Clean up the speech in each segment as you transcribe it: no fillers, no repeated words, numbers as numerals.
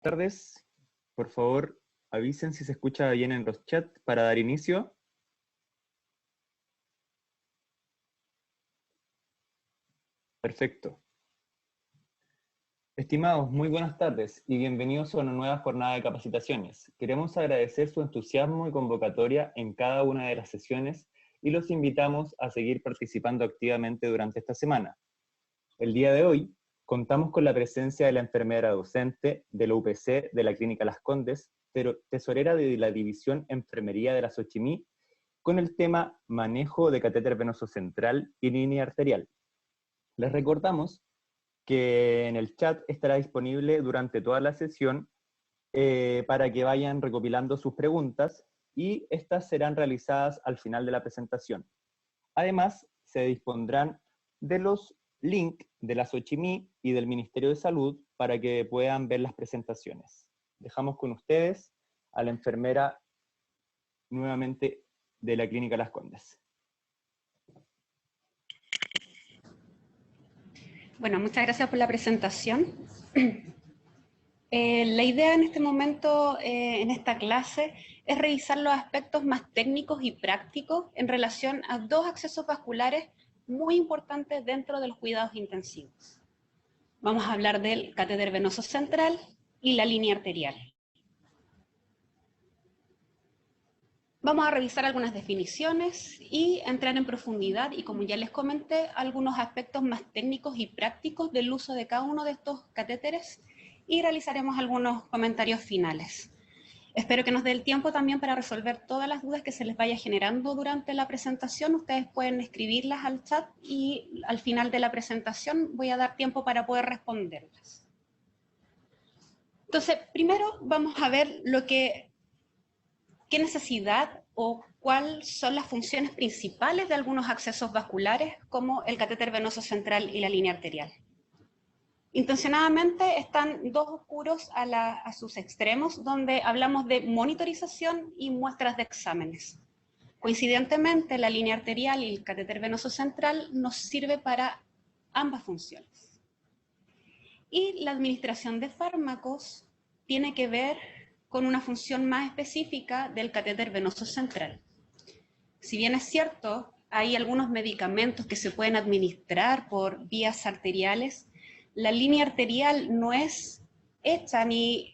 Tardes. Por favor, avisen si se escucha bien en los chats para dar inicio. Perfecto. Estimados, muy buenas tardes y bienvenidos a una nueva jornada de capacitaciones. Queremos agradecer su entusiasmo y convocatoria en cada una de las sesiones y los invitamos a seguir participando activamente durante esta semana. El día de hoy contamos con la presencia de la enfermera docente de la UPC de la Clínica Las Condes, tesorera de la División Enfermería de la Xochimí, con el tema Manejo de catéter venoso central y línea arterial. Les recordamos que en el chat estará disponible durante toda la sesión para que vayan recopilando sus preguntas y estas serán realizadas al final de la presentación. Además, se dispondrán de los links de la Xochimí y del Ministerio de Salud para que puedan ver las presentaciones. Dejamos con ustedes a la enfermera nuevamente de la Clínica Las Condes. Bueno, muchas gracias por la presentación. La idea en este momento, en esta clase, es revisar los aspectos más técnicos y prácticos en relación a dos accesos vasculares muy importantes dentro de los cuidados intensivos. Vamos a hablar del catéter venoso central y la línea arterial. Vamos a revisar algunas definiciones y entrar en profundidad y, como ya les comenté, algunos aspectos más técnicos y prácticos del uso de cada uno de estos catéteres y realizaremos algunos comentarios finales. Espero que nos dé el tiempo también para resolver todas las dudas que se les vaya generando durante la presentación. Ustedes pueden escribirlas al chat y al final de la presentación voy a dar tiempo para poder responderlas. Entonces, primero vamos a ver qué necesidad o cuáles son las funciones principales de algunos accesos vasculares, como el catéter venoso central y la línea arterial. Intencionadamente están dos oscuros a sus extremos, donde hablamos de monitorización y muestras de exámenes. Coincidentemente, la línea arterial y el catéter venoso central nos sirve para ambas funciones. Y la administración de fármacos tiene que ver con una función más específica del catéter venoso central. Si bien es cierto, hay algunos medicamentos que se pueden administrar por vías arteriales, la línea arterial no es hecha ni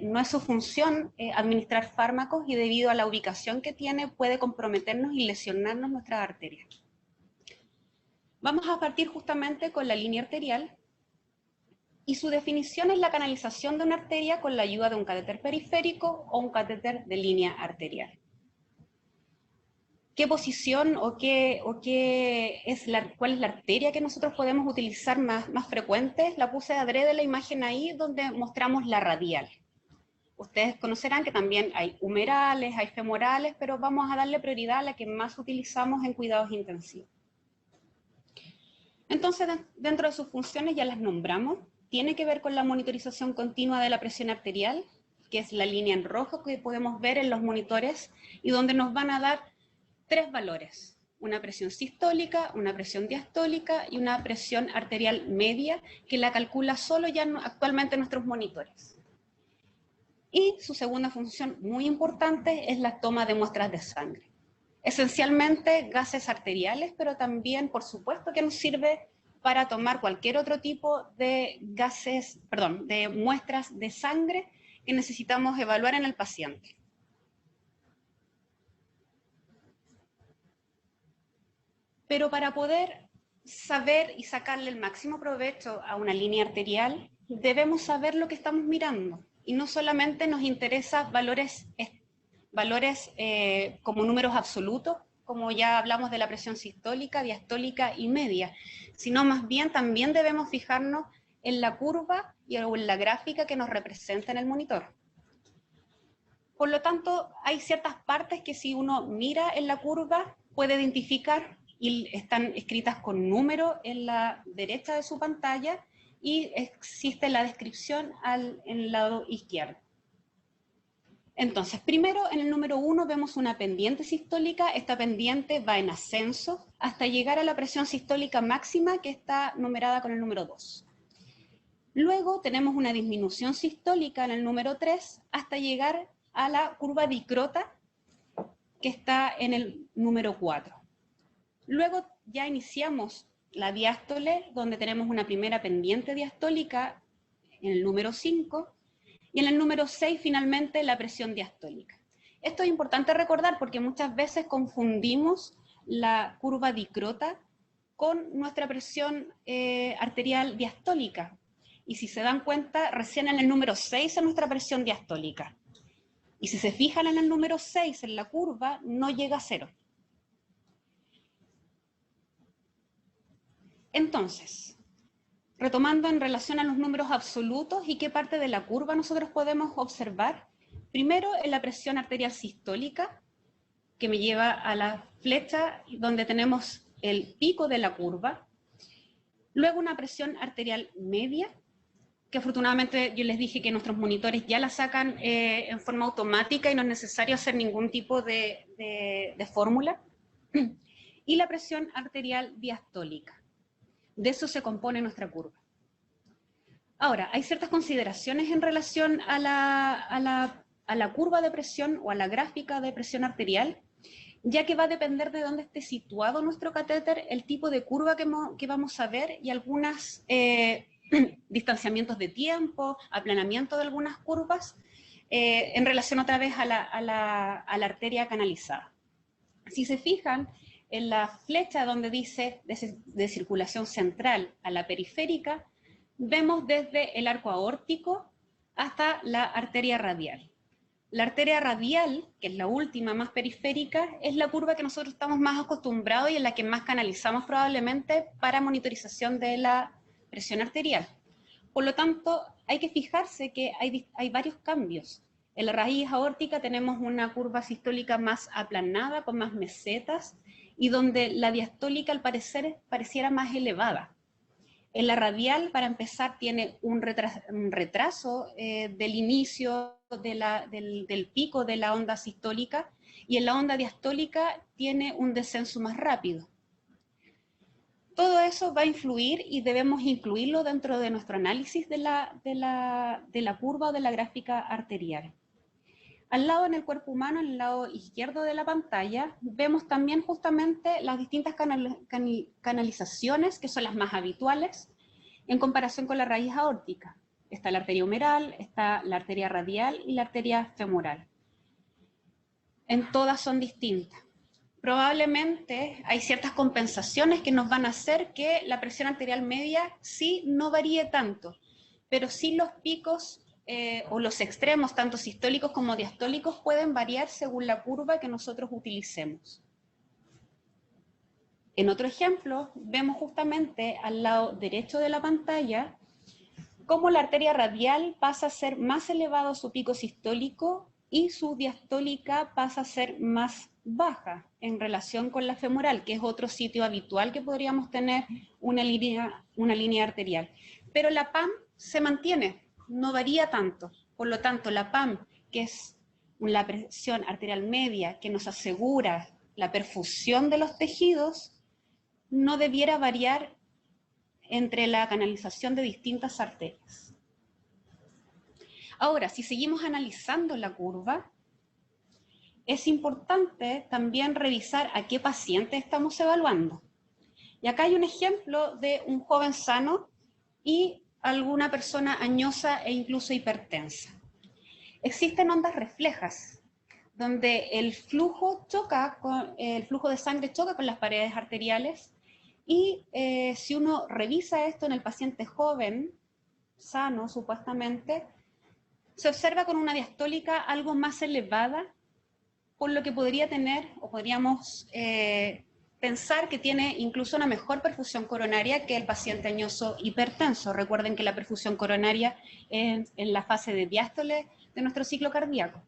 no es su función administrar fármacos, y debido a la ubicación que tiene puede comprometernos y lesionarnos nuestras arterias. Vamos a partir justamente con la línea arterial, y su definición es la canalización de una arteria con la ayuda de un catéter periférico o un catéter de línea arterial. ¿Qué posición o cuál es la arteria que nosotros podemos utilizar más frecuente? La puse adrede la imagen ahí donde mostramos la radial. Ustedes conocerán que también hay humerales, hay femorales, pero vamos a darle prioridad a la que más utilizamos en cuidados intensivos. Entonces, dentro de sus funciones ya las nombramos. Tiene que ver con la monitorización continua de la presión arterial, que es la línea en rojo que podemos ver en los monitores y donde nos van a dar tres valores: una presión sistólica, una presión diastólica y una presión arterial media, que la calcula solo ya actualmente nuestros monitores. Y su segunda función muy importante es la toma de muestras de sangre. Esencialmente gases arteriales, pero también, por supuesto, que nos sirve para tomar cualquier otro tipo de de muestras de sangre que necesitamos evaluar en el paciente. Pero para poder saber y sacarle el máximo provecho a una línea arterial, debemos saber lo que estamos mirando. Y no solamente nos interesa valores como números absolutos, como ya hablamos de la presión sistólica, diastólica y media, sino más bien también debemos fijarnos en la curva o en la gráfica que nos representa en el monitor. Por lo tanto, hay ciertas partes que si uno mira en la curva puede identificar, y están escritas con número en la derecha de su pantalla, y existe la descripción en el lado izquierdo. Entonces, primero en el número 1 vemos una pendiente sistólica. Esta pendiente va en ascenso, hasta llegar a la presión sistólica máxima, que está numerada con el número 2. Luego tenemos una disminución sistólica en el número 3 hasta llegar a la curva dicrota que está en el número 4. Luego ya iniciamos la diástole, donde tenemos una primera pendiente diastólica en el número 5, y en el número 6 finalmente la presión diastólica. Esto es importante recordar porque muchas veces confundimos la curva dicrota con nuestra presión arterial diastólica. Y si se dan cuenta, recién en el número 6 es nuestra presión diastólica. Y si se fijan en el número 6, en la curva, no llega a 0. Entonces, retomando en relación a los números absolutos y qué parte de la curva nosotros podemos observar, primero en la presión arterial sistólica, que me lleva a la flecha donde tenemos el pico de la curva, luego una presión arterial media, que afortunadamente yo les dije que nuestros monitores ya la sacan en forma automática y no es necesario hacer ningún tipo de fórmula, y la presión arterial diastólica. De eso se compone nuestra curva. Ahora, hay ciertas consideraciones en relación a la curva de presión o a la gráfica de presión arterial, ya que va a depender de dónde esté situado nuestro catéter, el tipo de curva que vamos a ver y algunos distanciamientos de tiempo, aplanamiento de algunas curvas, en relación otra vez a la arteria canalizada. Si se fijan, en la flecha donde dice de circulación central a la periférica, vemos desde el arco aórtico hasta la arteria radial. La arteria radial, que es la última más periférica, es la curva que nosotros estamos más acostumbrados y en la que más canalizamos probablemente para monitorización de la presión arterial. Por lo tanto, hay que fijarse que hay varios cambios. En la raíz aórtica tenemos una curva sistólica más aplanada, con más mesetas, y donde la diastólica al parecer pareciera más elevada. En la radial, para empezar, tiene un retraso del inicio del pico de la onda sistólica, y en la onda diastólica tiene un descenso más rápido. Todo eso va a influir y debemos incluirlo dentro de nuestro análisis de la curva o de la gráfica arterial. Al lado en el cuerpo humano, en el lado izquierdo de la pantalla, vemos también justamente las distintas canalizaciones, que son las más habituales, en comparación con la raíz aórtica. Está la arteria humeral, está la arteria radial y la arteria femoral. En todas son distintas. Probablemente hay ciertas compensaciones que nos van a hacer que la presión arterial media sí no varíe tanto, pero sí los picos o los extremos, tanto sistólicos como diastólicos, pueden variar según la curva que nosotros utilicemos. En otro ejemplo, vemos justamente al lado derecho de la pantalla cómo la arteria radial pasa a ser más elevado su pico sistólico y su diastólica pasa a ser más baja en relación con la femoral, que es otro sitio habitual que podríamos tener una línea arterial. Pero la PAM se mantiene, no varía tanto. Por lo tanto, la PAM, que es la presión arterial media que nos asegura la perfusión de los tejidos, no debiera variar entre la canalización de distintas arterias. Ahora, si seguimos analizando la curva, es importante también revisar a qué paciente estamos evaluando. Y acá hay un ejemplo de un joven sano y alguna persona añosa e incluso hipertensa. Existen ondas reflejas, donde el flujo de sangre choca con las paredes arteriales, y si uno revisa esto en el paciente joven, sano supuestamente, se observa con una diastólica algo más elevada, por lo que podría tener, o podríamos pensar que tiene incluso una mejor perfusión coronaria que el paciente añoso hipertenso. Recuerden que la perfusión coronaria es en la fase de diástole de nuestro ciclo cardíaco.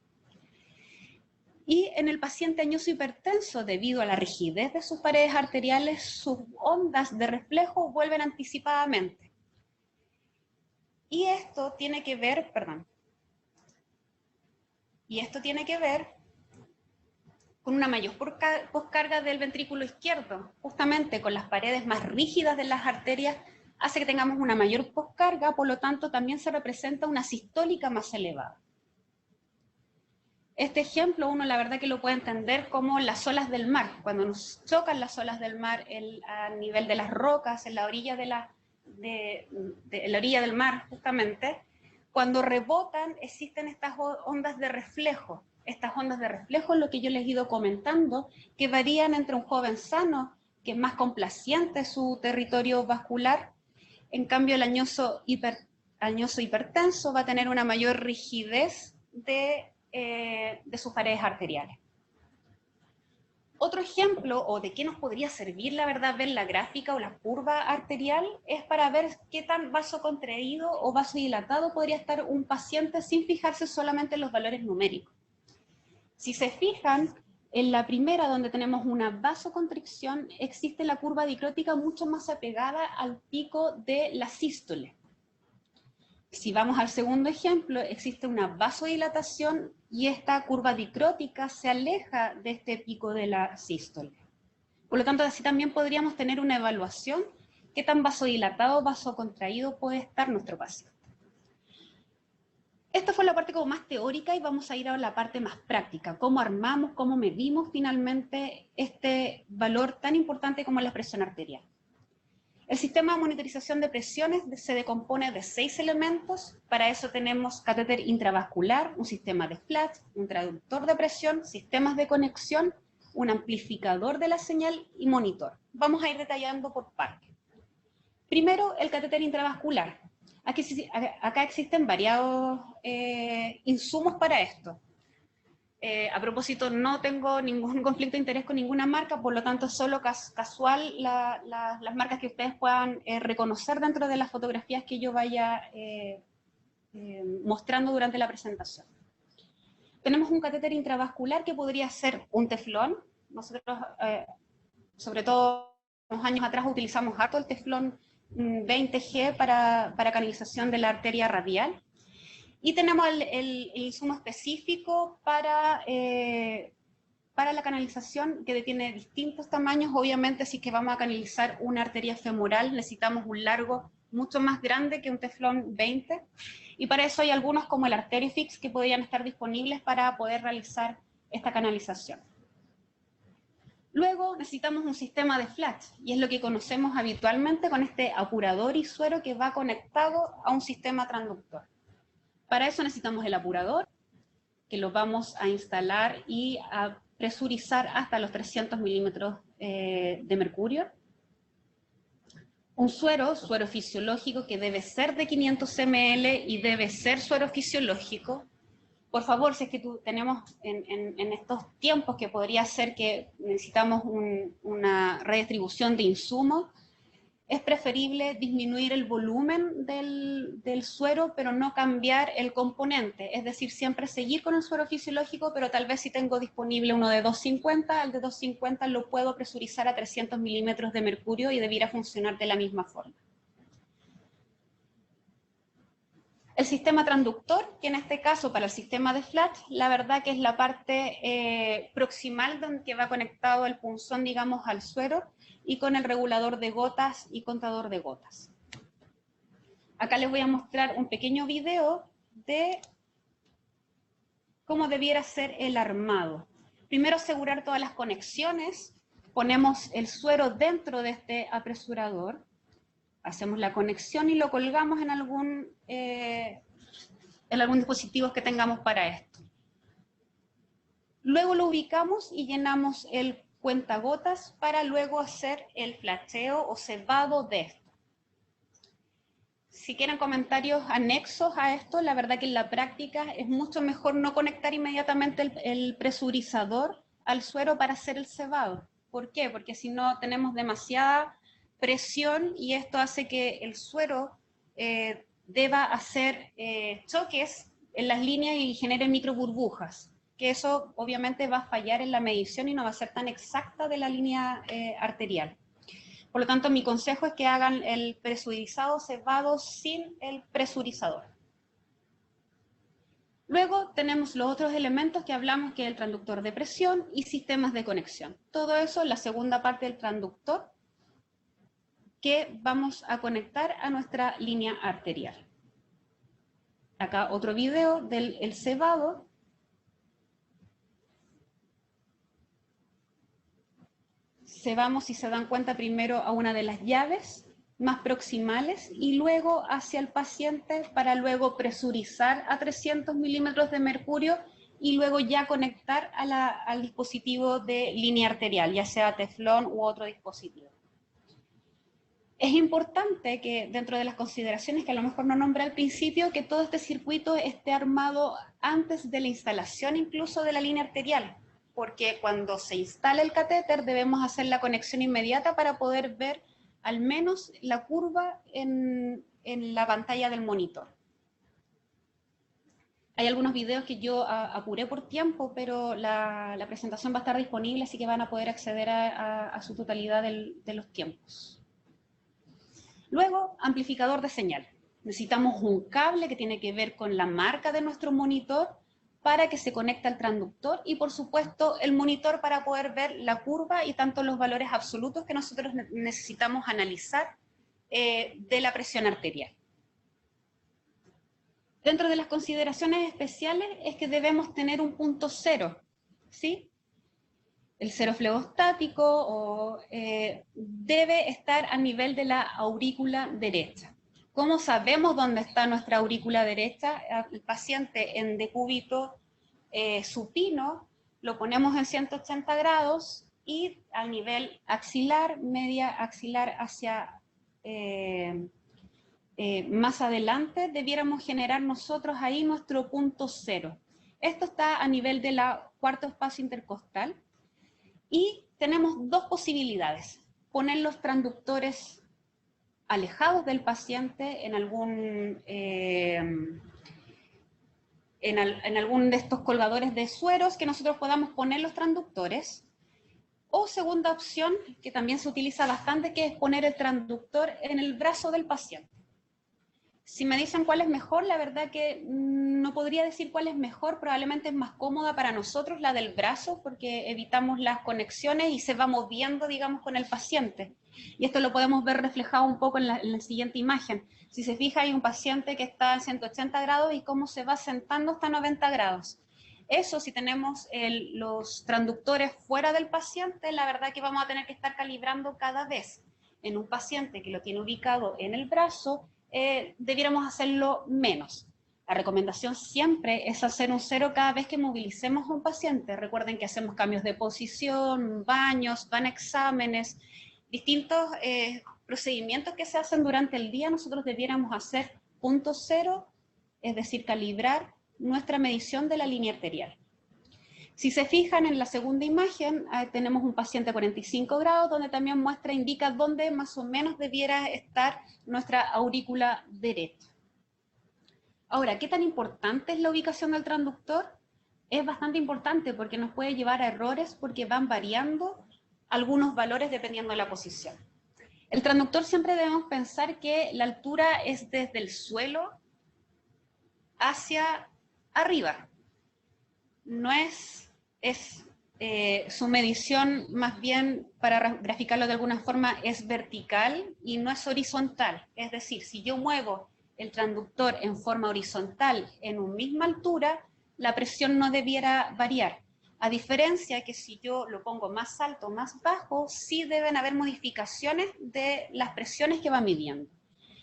Y en el paciente añoso hipertenso, debido a la rigidez de sus paredes arteriales, sus ondas de reflejo vuelven anticipadamente. Y esto tiene que ver, con una mayor poscarga del ventrículo izquierdo, justamente con las paredes más rígidas de las arterias hace que tengamos una mayor poscarga, por lo tanto también se representa una sistólica más elevada. Este ejemplo uno la verdad que lo puede entender como las olas del mar. Cuando nos chocan las olas del mar a nivel de las rocas, en la orilla, en la orilla del mar justamente, cuando rebotan existen estas ondas de reflejo. Estas ondas de reflejo es lo que yo les he ido comentando, que varían entre un joven sano, que es más complaciente su territorio vascular, en cambio el añoso hipertenso va a tener una mayor rigidez de sus paredes arteriales. Otro ejemplo, o de qué nos podría servir, la verdad, ver la gráfica o la curva arterial, es para ver qué tan vasocontraído o vasodilatado podría estar un paciente sin fijarse solamente en los valores numéricos. Si se fijan, en la primera, donde tenemos una vasoconstricción, existe la curva dicrótica mucho más apegada al pico de la sístole. Si vamos al segundo ejemplo, existe una vasodilatación y esta curva dicrótica se aleja de este pico de la sístole. Por lo tanto, así también podríamos tener una evaluación qué tan vasodilatado o vasocontraído puede estar nuestro paciente. Esta fue la parte como más teórica y vamos a ir a la parte más práctica. Cómo armamos, cómo medimos finalmente este valor tan importante como la presión arterial. El sistema de monitorización de presiones se decompone de 6 elementos. Para eso tenemos catéter intravascular, un sistema de flash, un traductor de presión, sistemas de conexión, un amplificador de la señal y monitor. Vamos a ir detallando por partes. Primero, el catéter intravascular. Acá existen variados insumos para esto. A propósito, no tengo ningún conflicto de interés con ninguna marca, por lo tanto, solo casual las marcas que ustedes puedan reconocer dentro de las fotografías que yo vaya mostrando durante la presentación. Tenemos un catéter intravascular que podría ser un teflón. Nosotros, sobre todo unos años atrás, utilizamos harto el teflón 20G para canalización de la arteria radial. Y tenemos el insumo específico para la canalización, que tiene distintos tamaños. Obviamente, si es que vamos a canalizar una arteria femoral, necesitamos un largo mucho más grande que un teflón 20. Y para eso hay algunos como el Arteriofix que podrían estar disponibles para poder realizar esta canalización. Luego necesitamos un sistema de flash, y es lo que conocemos habitualmente con este apurador y suero que va conectado a un sistema transductor. Para eso necesitamos el apurador, que lo vamos a instalar y a presurizar hasta los 300 milímetros de mercurio. Un suero fisiológico que debe ser de 500 ml y debe ser suero fisiológico. Por favor, si es que tenemos en estos tiempos que podría ser que necesitamos una redistribución de insumos, es preferible disminuir el volumen del suero, pero no cambiar el componente. Es decir, siempre seguir con el suero fisiológico, pero tal vez si tengo disponible uno de 250, el de 250 lo puedo presurizar a 300 milímetros de mercurio y debiera funcionar de la misma forma. El sistema transductor, que en este caso para el sistema de flash, la verdad que es la parte proximal donde que va conectado el punzón, digamos, al suero, y con el regulador de gotas y contador de gotas. Acá les voy a mostrar un pequeño video de cómo debiera ser el armado. Primero asegurar todas las conexiones, ponemos el suero dentro de este apresurador, hacemos la conexión y lo colgamos en algún dispositivo que tengamos para esto. Luego lo ubicamos y llenamos el cuentagotas para luego hacer el flasheo o cebado de esto. Si quieren comentarios anexos a esto, la verdad que en la práctica es mucho mejor no conectar inmediatamente el presurizador al suero para hacer el cebado. ¿Por qué? Porque si no tenemos demasiada presión y esto hace que el suero deba hacer choques en las líneas y genere microburbujas, que eso obviamente va a fallar en la medición y no va a ser tan exacta de la línea arterial. Por lo tanto, mi consejo es que hagan el presurizado cebado sin el presurizador. Luego tenemos los otros elementos que hablamos, que es el transductor de presión y sistemas de conexión. Todo eso en la segunda parte del transductor. que vamos a conectar a nuestra línea arterial. Acá otro video del cebado. Cebamos, si se dan cuenta, primero a una de las llaves más proximales y luego hacia el paciente para luego presurizar a 300 milímetros de mercurio y luego ya conectar al dispositivo de línea arterial, ya sea teflón u otro dispositivo. Es importante que dentro de las consideraciones que a lo mejor no nombré al principio, que todo este circuito esté armado antes de la instalación incluso de la línea arterial, porque cuando se instala el catéter debemos hacer la conexión inmediata para poder ver al menos la curva en la pantalla del monitor. Hay algunos videos que yo apuré por tiempo, pero la presentación va a estar disponible, así que van a poder acceder a su totalidad de los tiempos. Luego, amplificador de señal. Necesitamos un cable que tiene que ver con la marca de nuestro monitor para que se conecte al transductor y, por supuesto, el monitor para poder ver la curva y tanto los valores absolutos que nosotros necesitamos analizar de la presión arterial. Dentro de las consideraciones especiales es que debemos tener un punto cero, ¿sí? El cero flebostático debe estar a nivel de la aurícula derecha. ¿Cómo sabemos dónde está nuestra aurícula derecha? El paciente en decúbito supino lo ponemos en 180 grados y al nivel axilar, media axilar hacia más adelante, debiéramos generar nosotros ahí nuestro punto cero. Esto está a nivel de la cuarto espacio intercostal. Y tenemos dos posibilidades: poner los transductores alejados del paciente en algún de estos colgadores de sueros que nosotros podamos poner los transductores. O segunda opción, que también se utiliza bastante, que es poner el transductor en el brazo del paciente. Si me dicen cuál es mejor, la verdad que no podría decir cuál es mejor. Probablemente es más cómoda para nosotros la del brazo porque evitamos las conexiones y se va moviendo, digamos, con el paciente. Y esto lo podemos ver reflejado un poco en la siguiente imagen. Si se fija, hay un paciente que está en 180 grados y cómo se va sentando hasta 90 grados. Eso, si tenemos los transductores fuera del paciente, la verdad que vamos a tener que estar calibrando cada vez. En un paciente que lo tiene ubicado en el brazo, debiéramos hacerlo menos. La recomendación siempre es hacer un cero cada vez que movilicemos a un paciente. Recuerden que hacemos cambios de posición, baños, van exámenes, distintos procedimientos que se hacen durante el día. Nosotros debiéramos hacer punto cero, es decir, calibrar nuestra medición de la línea arterial. Si se fijan en la segunda imagen, tenemos un paciente a 45 grados, donde también indica dónde más o menos debiera estar nuestra aurícula derecha. Ahora, ¿qué tan importante es la ubicación del transductor? Es bastante importante porque nos puede llevar a errores porque van variando algunos valores dependiendo de la posición. El transductor siempre debemos pensar que la altura es desde el suelo hacia arriba. No su medición, más bien, para graficarlo de alguna forma, es vertical y no es horizontal. Es decir, si yo muevo el transductor en forma horizontal en una misma altura, la presión no debiera variar. A diferencia que si yo lo pongo más alto o más bajo, sí deben haber modificaciones de las presiones que va midiendo.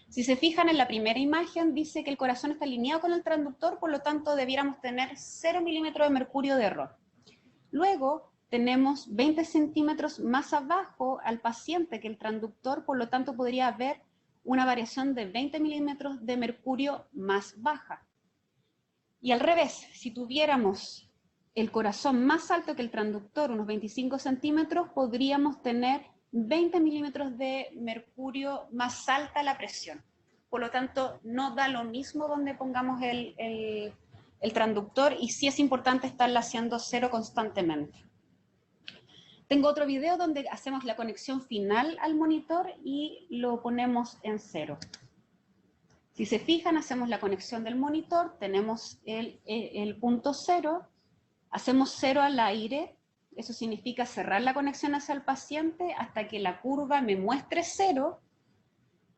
Si se fijan en la primera imagen, dice que el corazón está alineado con el transductor, por lo tanto debiéramos tener 0 milímetros de mercurio de error. Luego tenemos 20 centímetros más abajo al paciente que el transductor, por lo tanto podría haber una variación de 20 milímetros de mercurio más baja. Y al revés, si tuviéramos el corazón más alto que el transductor, unos 25 centímetros, podríamos tener 20 milímetros de mercurio más alta la presión. Por lo tanto, no da lo mismo donde pongamos el transductor y sí es importante estarla haciendo cero constantemente. Tengo otro video donde hacemos la conexión final al monitor y lo ponemos en cero. Si se fijan, hacemos la conexión del monitor, tenemos el punto cero, hacemos cero al aire. Eso significa cerrar la conexión hacia el paciente hasta que la curva me muestre cero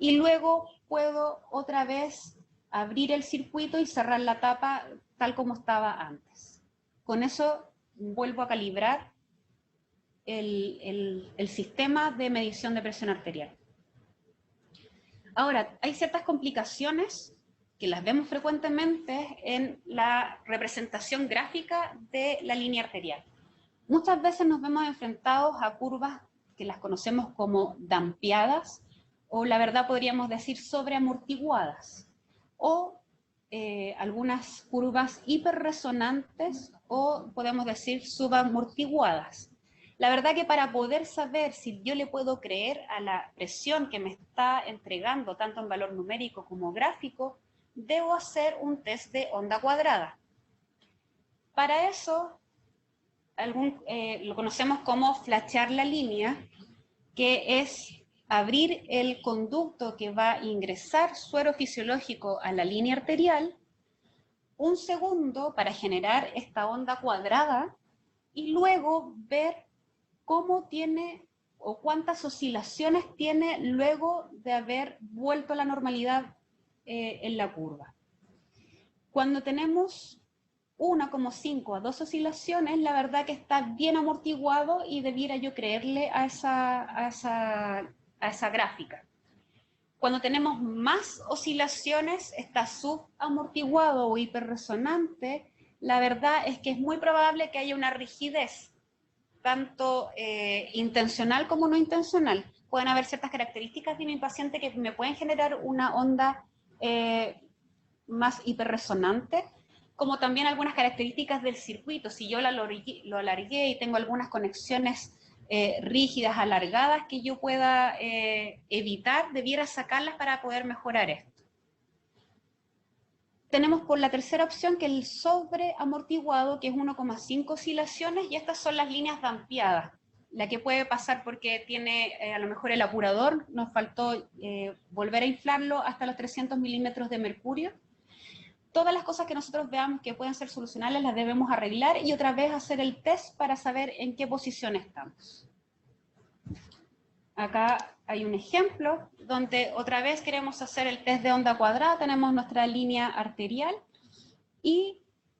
y luego puedo otra vez abrir el circuito y cerrar la tapa tal como estaba antes. Con eso vuelvo a calibrar el sistema de medición de presión arterial. Ahora, hay ciertas complicaciones que las vemos frecuentemente en la representación gráfica de la línea arterial. Muchas veces nos vemos enfrentados a curvas que las conocemos como dampeadas, o la verdad podríamos decir sobreamortiguadas, o algunas curvas hiperresonantes, o podemos decir subamortiguadas. La verdad que para poder saber si yo le puedo creer a la presión que me está entregando, tanto en valor numérico como gráfico, debo hacer un test de onda cuadrada. Para eso, lo conocemos como flashear la línea, que es abrir el conducto que va a ingresar suero fisiológico a la línea arterial, un segundo para generar esta onda cuadrada, y luego ver cómo tiene o cuántas oscilaciones tiene luego de haber vuelto a la normalidad en la curva. Cuando tenemos 1,5 a 2 oscilaciones, la verdad que está bien amortiguado y debiera yo creerle a esa gráfica. Cuando tenemos más oscilaciones, está subamortiguado o hiperresonante, la verdad es que es muy probable que haya una rigidez, tanto intencional como no intencional. Pueden haber ciertas características de mi paciente que me pueden generar una onda más hiperresonante, como también algunas características del circuito. Si yo lo alargué y tengo algunas conexiones rígidas, alargadas, que yo pueda evitar, debiera sacarlas para poder mejorar esto. Tenemos por la tercera opción que el sobreamortiguado, que es 1,5 oscilaciones, y estas son las líneas dampeadas, la que puede pasar porque tiene a lo mejor el apurador, nos faltó volver a inflarlo hasta los 300 milímetros de mercurio. Todas las cosas que nosotros veamos que pueden ser solucionables las debemos arreglar y otra vez hacer el test para saber en qué posición estamos. Acá hay un ejemplo donde otra vez queremos hacer el test de onda cuadrada, tenemos nuestra línea arterial y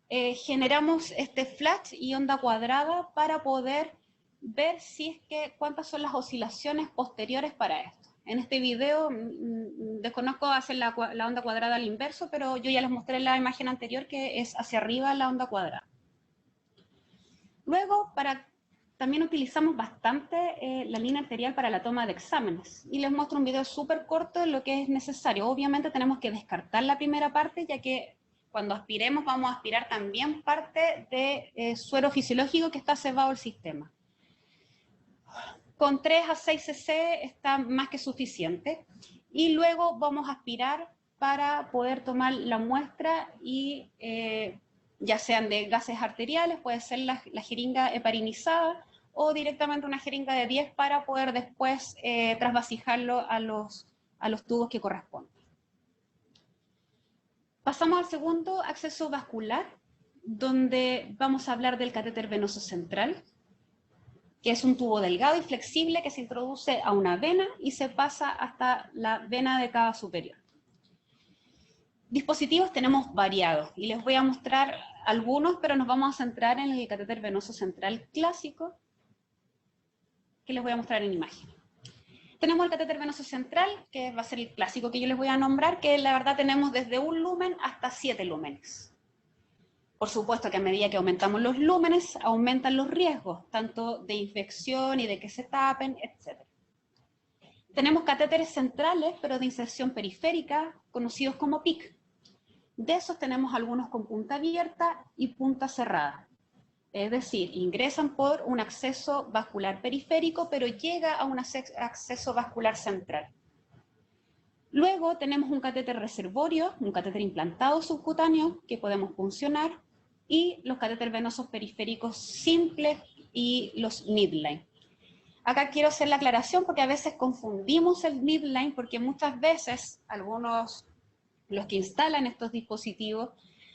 generamos este flash y onda cuadrada para poder ver si es que cuántas son las oscilaciones posteriores para esto. En este video desconozco hacer la onda cuadrada al inverso, pero yo ya les mostré en la imagen anterior que es hacia arriba la onda cuadrada. Luego, también utilizamos bastante la línea arterial para la toma de exámenes. Y les muestro un video súper corto de lo que es necesario. Obviamente tenemos que descartar la primera parte, ya que cuando aspiremos vamos a aspirar también parte de suero fisiológico que está cebado el sistema. Con 3 a 6 cc está más que suficiente. Y luego vamos a aspirar para poder tomar la muestra y ya sean de gases arteriales, puede ser la jeringa heparinizada o directamente una jeringa de 10 para poder después trasvasijarlo a los tubos que corresponden. Pasamos al segundo, acceso vascular, donde vamos a hablar del catéter venoso central, que es un tubo delgado y flexible que se introduce a una vena y se pasa hasta la vena de cava superior. Dispositivos tenemos variados y les voy a mostrar algunos, pero nos vamos a centrar en el catéter venoso central clásico, que les voy a mostrar en imagen. Tenemos el catéter venoso central, que va a ser el clásico que yo les voy a nombrar, que la verdad tenemos desde 1 lumen hasta 7 lúmenes. Por supuesto que a medida que aumentamos los lúmenes, aumentan los riesgos, tanto de infección y de que se tapen, etc. Tenemos catéteres centrales, pero de inserción periférica, conocidos como PIC. De esos tenemos algunos con punta abierta y punta cerrada. Es decir, ingresan por un acceso vascular periférico, pero llega a un acceso vascular central. Luego tenemos un catéter reservorio, un catéter implantado subcutáneo que podemos puncionar, y los catéteres venosos periféricos simples y los midline. Acá quiero hacer la aclaración porque a veces confundimos el midline, porque muchas veces los que instalan estos dispositivos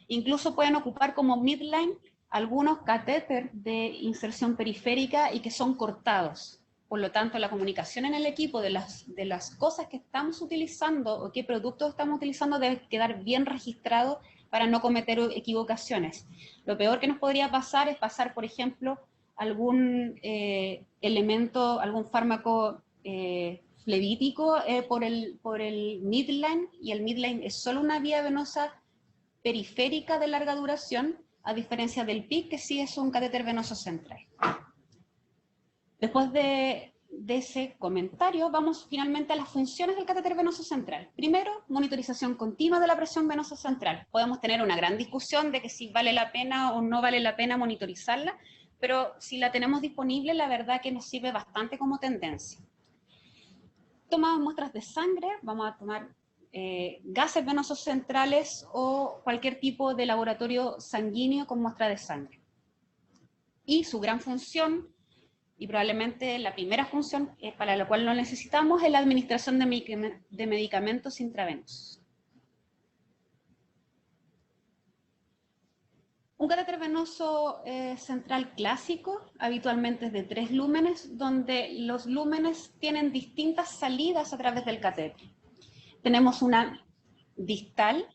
incluso pueden ocupar como midline algunos catéteres de inserción periférica y que son cortados. Por lo tanto, la comunicación en el equipo de las cosas que estamos utilizando o qué productos estamos utilizando debe quedar bien registrado para no cometer equivocaciones. Lo peor que nos podría pasar es pasar, por ejemplo, algún elemento, algún fármaco flevítico por el midline, y el midline es solo una vía venosa periférica de larga duración, a diferencia del PIC, que sí es un catéter venoso central. Después de ese comentario, vamos finalmente a las funciones del catéter venoso central. Primero, monitorización continua de la presión venosa central. Podemos tener una gran discusión de que si vale la pena o no vale la pena monitorizarla, pero si la tenemos disponible, la verdad que nos sirve bastante como tendencia. Tomamos muestras de sangre, vamos a tomar gases venosos centrales o cualquier tipo de laboratorio sanguíneo con muestra de sangre. Y su gran función, y probablemente la primera función para la cual lo necesitamos, es la administración de medicamentos intravenosos. Un catéter venoso central clásico habitualmente es de 3 lúmenes, donde los lúmenes tienen distintas salidas a través del catéter. Tenemos una distal,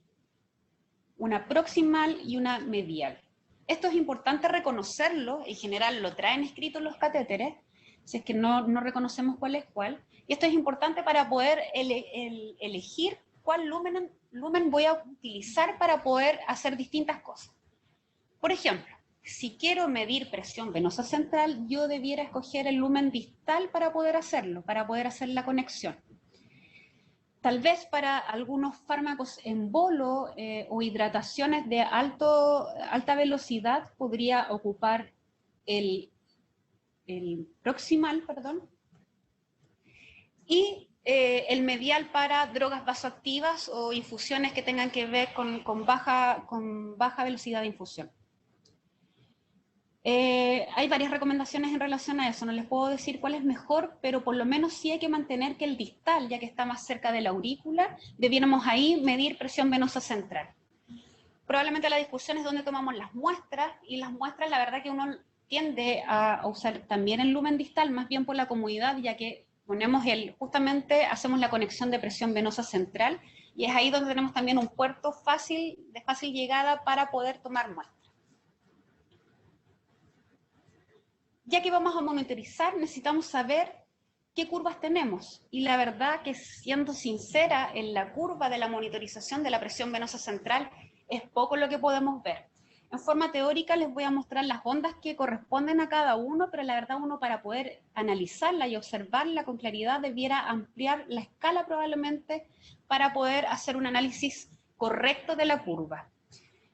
una proximal y una medial. Esto es importante reconocerlo, en general lo traen escrito los catéteres, si es que no reconocemos cuál es cuál, y esto es importante para poder elegir cuál lumen voy a utilizar para poder hacer distintas cosas. Por ejemplo, si quiero medir presión venosa central, yo debiera escoger el lumen distal para poder hacerlo, para poder hacer la conexión. Tal vez para algunos fármacos en bolo o hidrataciones de alta velocidad podría ocupar el proximal, y el medial para drogas vasoactivas o infusiones que tengan que ver con baja velocidad de infusión. Hay varias recomendaciones en relación a eso, no les puedo decir cuál es mejor, pero por lo menos sí hay que mantener que el distal, ya que está más cerca de la aurícula, debiéramos ahí medir presión venosa central. Probablemente la discusión es donde tomamos las muestras, y las muestras la verdad que uno tiende a usar también el lumen distal, más bien por la comodidad, ya que justamente hacemos la conexión de presión venosa central, y es ahí donde tenemos también un puerto de fácil llegada para poder tomar muestras. Ya que vamos a monitorizar, necesitamos saber qué curvas tenemos. Y la verdad que, siendo sincera, en la curva de la monitorización de la presión venosa central es poco lo que podemos ver. En forma teórica les voy a mostrar las ondas que corresponden a cada uno, pero la verdad uno, para poder analizarla y observarla con claridad, debiera ampliar la escala probablemente para poder hacer un análisis correcto de la curva.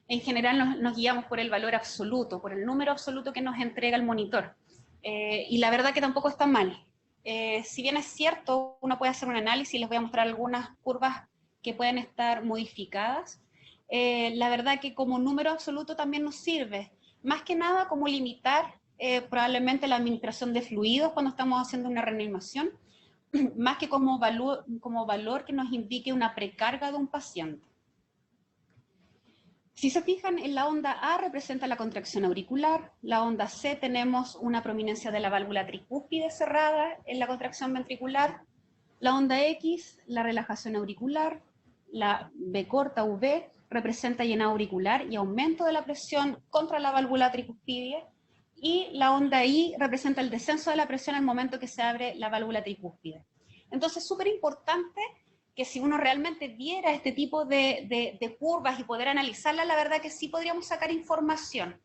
En general nos guiamos por el valor absoluto, por el número absoluto que nos entrega el monitor. Y la verdad que tampoco está mal. Si bien es cierto, uno puede hacer un análisis, les voy a mostrar algunas curvas que pueden estar modificadas. La verdad que como número absoluto también nos sirve, más que nada como limitar probablemente la administración de fluidos cuando estamos haciendo una reanimación, más que como valor que nos indique una precarga de un paciente. Si se fijan, en la onda A representa la contracción auricular, la onda C tenemos una prominencia de la válvula tricúspide cerrada en la contracción ventricular, la onda X, la relajación auricular, la B corta V representa llenado auricular y aumento de la presión contra la válvula tricúspide, y la onda Y representa el descenso de la presión al momento que se abre la válvula tricúspide. Entonces, súper importante que si uno realmente viera este tipo de curvas y poder analizarlas, la verdad que sí podríamos sacar información,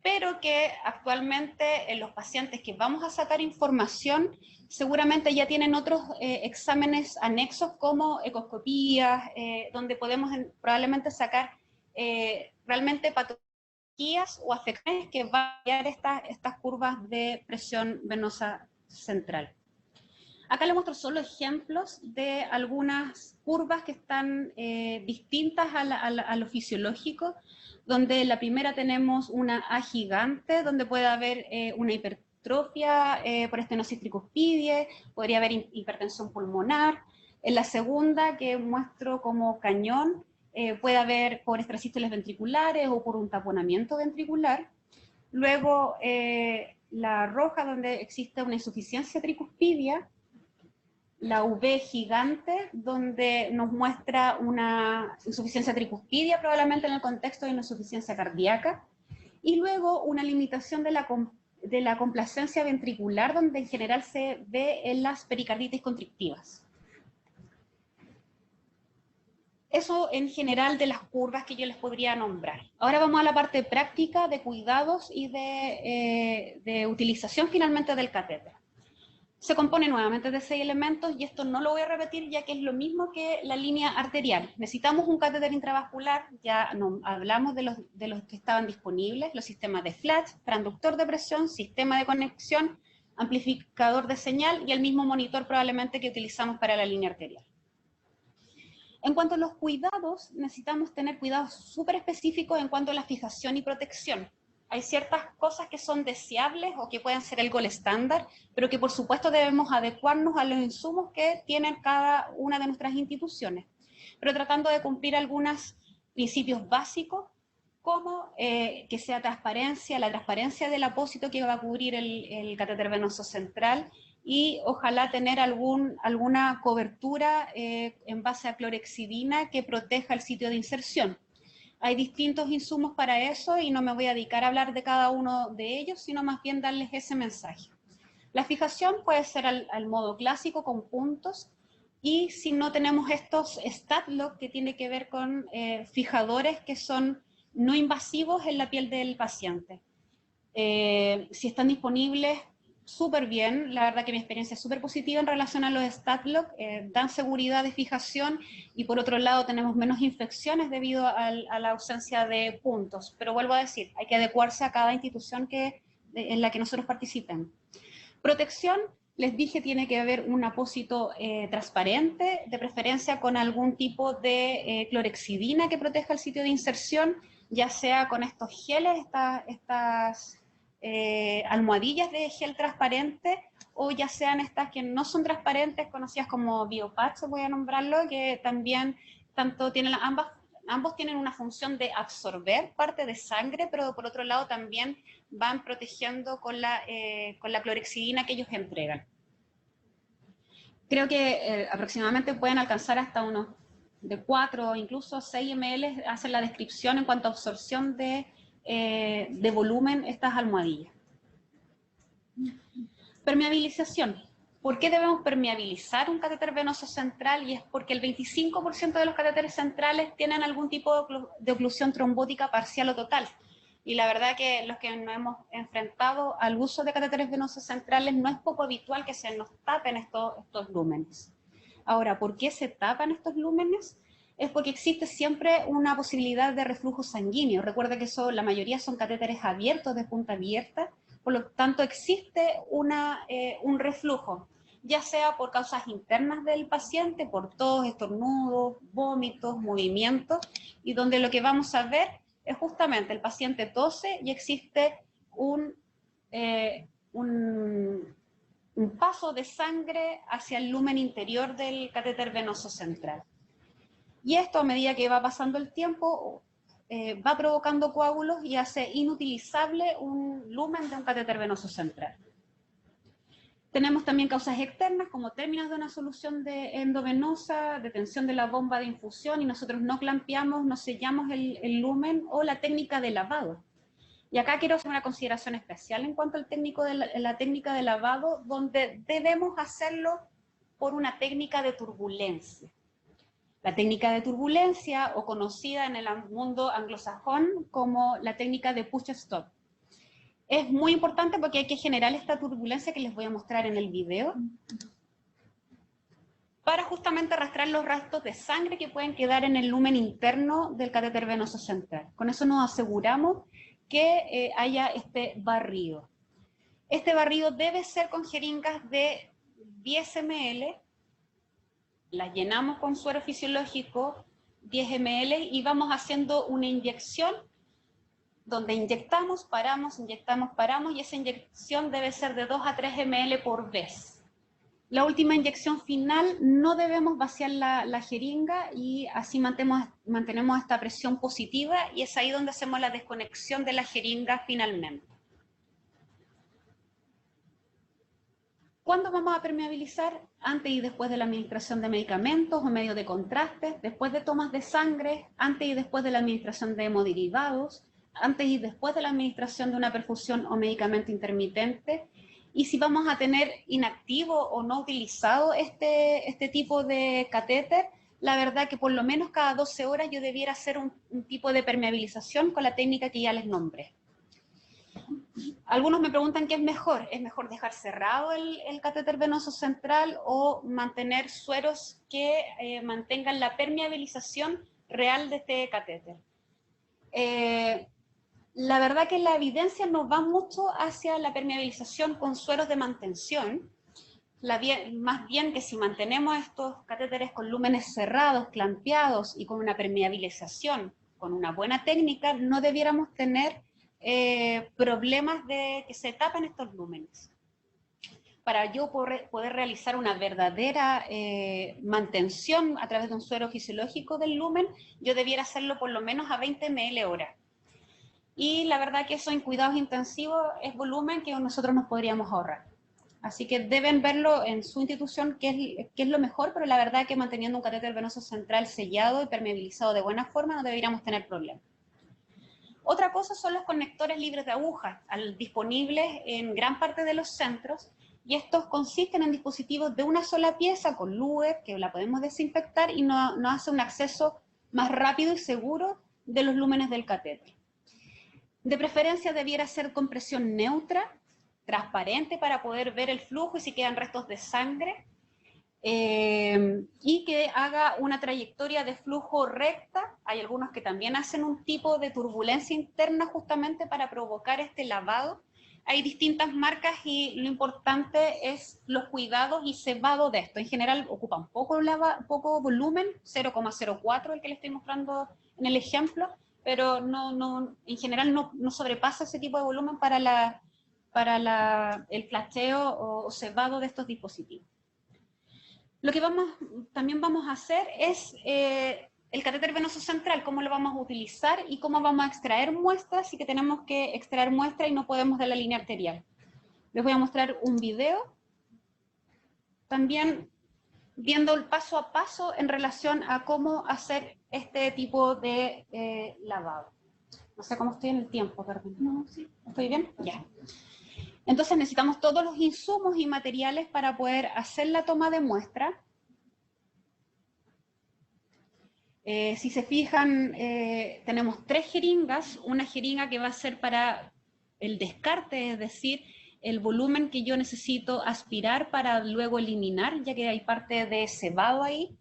pero que actualmente en los pacientes que vamos a sacar información seguramente ya tienen otros exámenes anexos como ecoscopías, donde podemos probablemente sacar realmente patologías o afecciones que van a variar estas curvas de presión venosa central. Acá les muestro solo ejemplos de algunas curvas que están distintas a lo fisiológico, donde la primera tenemos una A gigante, donde puede haber una hipertrofia por estenosis tricuspidie, podría haber hipertensión pulmonar. En la segunda, que muestro como cañón, puede haber por extrasístoles ventriculares o por un taponamiento ventricular. Luego, la roja donde existe una insuficiencia tricuspidia, la V gigante donde nos muestra una insuficiencia tricuspidia, probablemente en el contexto de una insuficiencia cardíaca, y luego una limitación de la complacencia ventricular, donde en general se ve en las pericarditis constrictivas. Eso en general de las curvas que yo les podría nombrar. Ahora vamos a la parte práctica de cuidados y de utilización finalmente del catéter. Se compone nuevamente de 6 elementos y esto no lo voy a repetir ya que es lo mismo que la línea arterial. Necesitamos un catéter intravascular, ya no, hablamos de los que estaban disponibles, los sistemas de Flash, transductor de presión, sistema de conexión, amplificador de señal y el mismo monitor probablemente que utilizamos para la línea arterial. En cuanto a los cuidados, necesitamos tener cuidados súper específicos en cuanto a la fijación y protección. Hay ciertas cosas que son deseables o que pueden ser el gold estándar, pero que por supuesto debemos adecuarnos a los insumos que tienen cada una de nuestras instituciones, pero tratando de cumplir algunos principios básicos, como que sea la transparencia del apósito que va a cubrir el catéter venoso central, y ojalá tener alguna cobertura en base a clorexidina que proteja el sitio de inserción. Hay distintos insumos para eso y no me voy a dedicar a hablar de cada uno de ellos, sino más bien darles ese mensaje. La fijación puede ser al modo clásico con puntos, y si no tenemos estos StatLock que tiene que ver con fijadores que son no invasivos en la piel del paciente. Si están disponibles, súper bien, la verdad que mi experiencia es súper positiva en relación a los StatLock, dan seguridad de fijación y por otro lado tenemos menos infecciones debido a la ausencia de puntos, pero vuelvo a decir, hay que adecuarse a cada institución en la que nosotros participemos. Protección, les dije, tiene que haber un apósito transparente, de preferencia con algún tipo de clorexidina que proteja el sitio de inserción, ya sea con estos geles, estas almohadillas de gel transparente, o ya sean estas que no son transparentes, conocidas como biopatch, voy a nombrarlo, que también tienen ambos tienen una función de absorber parte de sangre, pero por otro lado también van protegiendo con la clorexidina que ellos entregan. Creo que aproximadamente pueden alcanzar hasta unos de 4 o incluso 6 ml, hacen la descripción en cuanto a absorción de volumen estas almohadillas. Permeabilización. ¿Por qué debemos permeabilizar un catéter venoso central? Y es porque el 25% de los catéteres centrales tienen algún tipo de oclusión trombótica parcial o total. Y la verdad que los que nos hemos enfrentado al uso de catéteres venosos centrales no es poco habitual que se nos tapen estos lúmenes. Ahora, ¿por qué se tapan estos lúmenes? Es porque existe siempre una posibilidad de reflujo sanguíneo. Recuerda que la mayoría son catéteres abiertos, de punta abierta, por lo tanto existe un reflujo, ya sea por causas internas del paciente, por tos, estornudos, vómitos, movimientos, y donde lo que vamos a ver es justamente el paciente tose y existe un paso de sangre hacia el lumen interior del catéter venoso central. Y esto, a medida que va pasando el tiempo, va provocando coágulos y hace inutilizable un lumen de un catéter venoso central. Tenemos también causas externas, como términos de una solución endovenosa, detención de la bomba de infusión, y nosotros no clampeamos, no sellamos el lumen, o la técnica de lavado. Y acá quiero hacer una consideración especial en cuanto al la técnica de lavado, donde debemos hacerlo por una técnica de turbulencia. La técnica de turbulencia, o conocida en el mundo anglosajón como la técnica de push-stop. Es muy importante porque hay que generar esta turbulencia que les voy a mostrar en el video, para justamente arrastrar los rastros de sangre que pueden quedar en el lumen interno del catéter venoso central. Con eso nos aseguramos que haya este barrido. Este barrido debe ser con jeringas de 10 ml, las llenamos con suero fisiológico, 10 ml, y vamos haciendo una inyección donde inyectamos, paramos, y esa inyección debe ser de 2 a 3 ml por vez. La última inyección final no debemos vaciar la jeringa, y así mantenemos esta presión positiva, y es ahí donde hacemos la desconexión de la jeringa finalmente. ¿Cuándo vamos a permeabilizar? Antes y después de la administración de medicamentos o medios de contraste, después de tomas de sangre, antes y después de la administración de hemoderivados, antes y después de la administración de una perfusión o medicamento intermitente, y si vamos a tener inactivo o no utilizado este tipo de catéter, la verdad que por lo menos cada 12 horas yo debiera hacer un tipo de permeabilización con la técnica que ya les nombré. Algunos me preguntan qué es mejor dejar cerrado el catéter venoso central o mantener sueros que mantengan la permeabilización real de este catéter. La verdad que la evidencia nos va mucho hacia la permeabilización con sueros de mantención, más bien que si mantenemos estos catéteres con lúmenes cerrados, clampeados y con una permeabilización, con una buena técnica, no debiéramos tener problemas de que se tapen estos lúmenes. Para yo poder realizar una verdadera mantención a través de un suero fisiológico del lumen, yo debiera hacerlo por lo menos a 20 ml hora. Y la verdad que eso en cuidados intensivos es volumen que nosotros nos podríamos ahorrar. Así que deben verlo en su institución qué es lo mejor, pero la verdad que manteniendo un catéter venoso central sellado y permeabilizado de buena forma no deberíamos tener problemas. Otra cosa son los conectores libres de aguja, disponibles en gran parte de los centros, y estos consisten en dispositivos de una sola pieza con luer, que la podemos desinfectar y nos hace un acceso más rápido y seguro de los lúmenes del catéter. De preferencia debiera ser compresión neutra, transparente para poder ver el flujo y si quedan restos de sangre, y que haga una trayectoria de flujo recta. Hay algunos que también hacen un tipo de turbulencia interna justamente para provocar este lavado. Hay distintas marcas y lo importante es los cuidados y cebado de esto. En general ocupan poco volumen, 0,04 el que le estoy mostrando en el ejemplo, pero en general no sobrepasa ese tipo de volumen para el flasheo o cebado de estos dispositivos. Lo que también vamos a hacer es el catéter venoso central, cómo lo vamos a utilizar y cómo vamos a extraer muestras, y que tenemos que extraer muestras y no podemos de la línea arterial. Les voy a mostrar un video, también viendo el paso a paso en relación a cómo hacer este tipo de lavado. No sé cómo estoy en el tiempo, perdón. No, sí, ¿estoy bien? Ya. Entonces necesitamos todos los insumos y materiales para poder hacer la toma de muestra. Si se fijan, tenemos 3 jeringas, una jeringa que va a ser para el descarte, es decir, el volumen que yo necesito aspirar para luego eliminar, ya que hay parte de cebado ahí,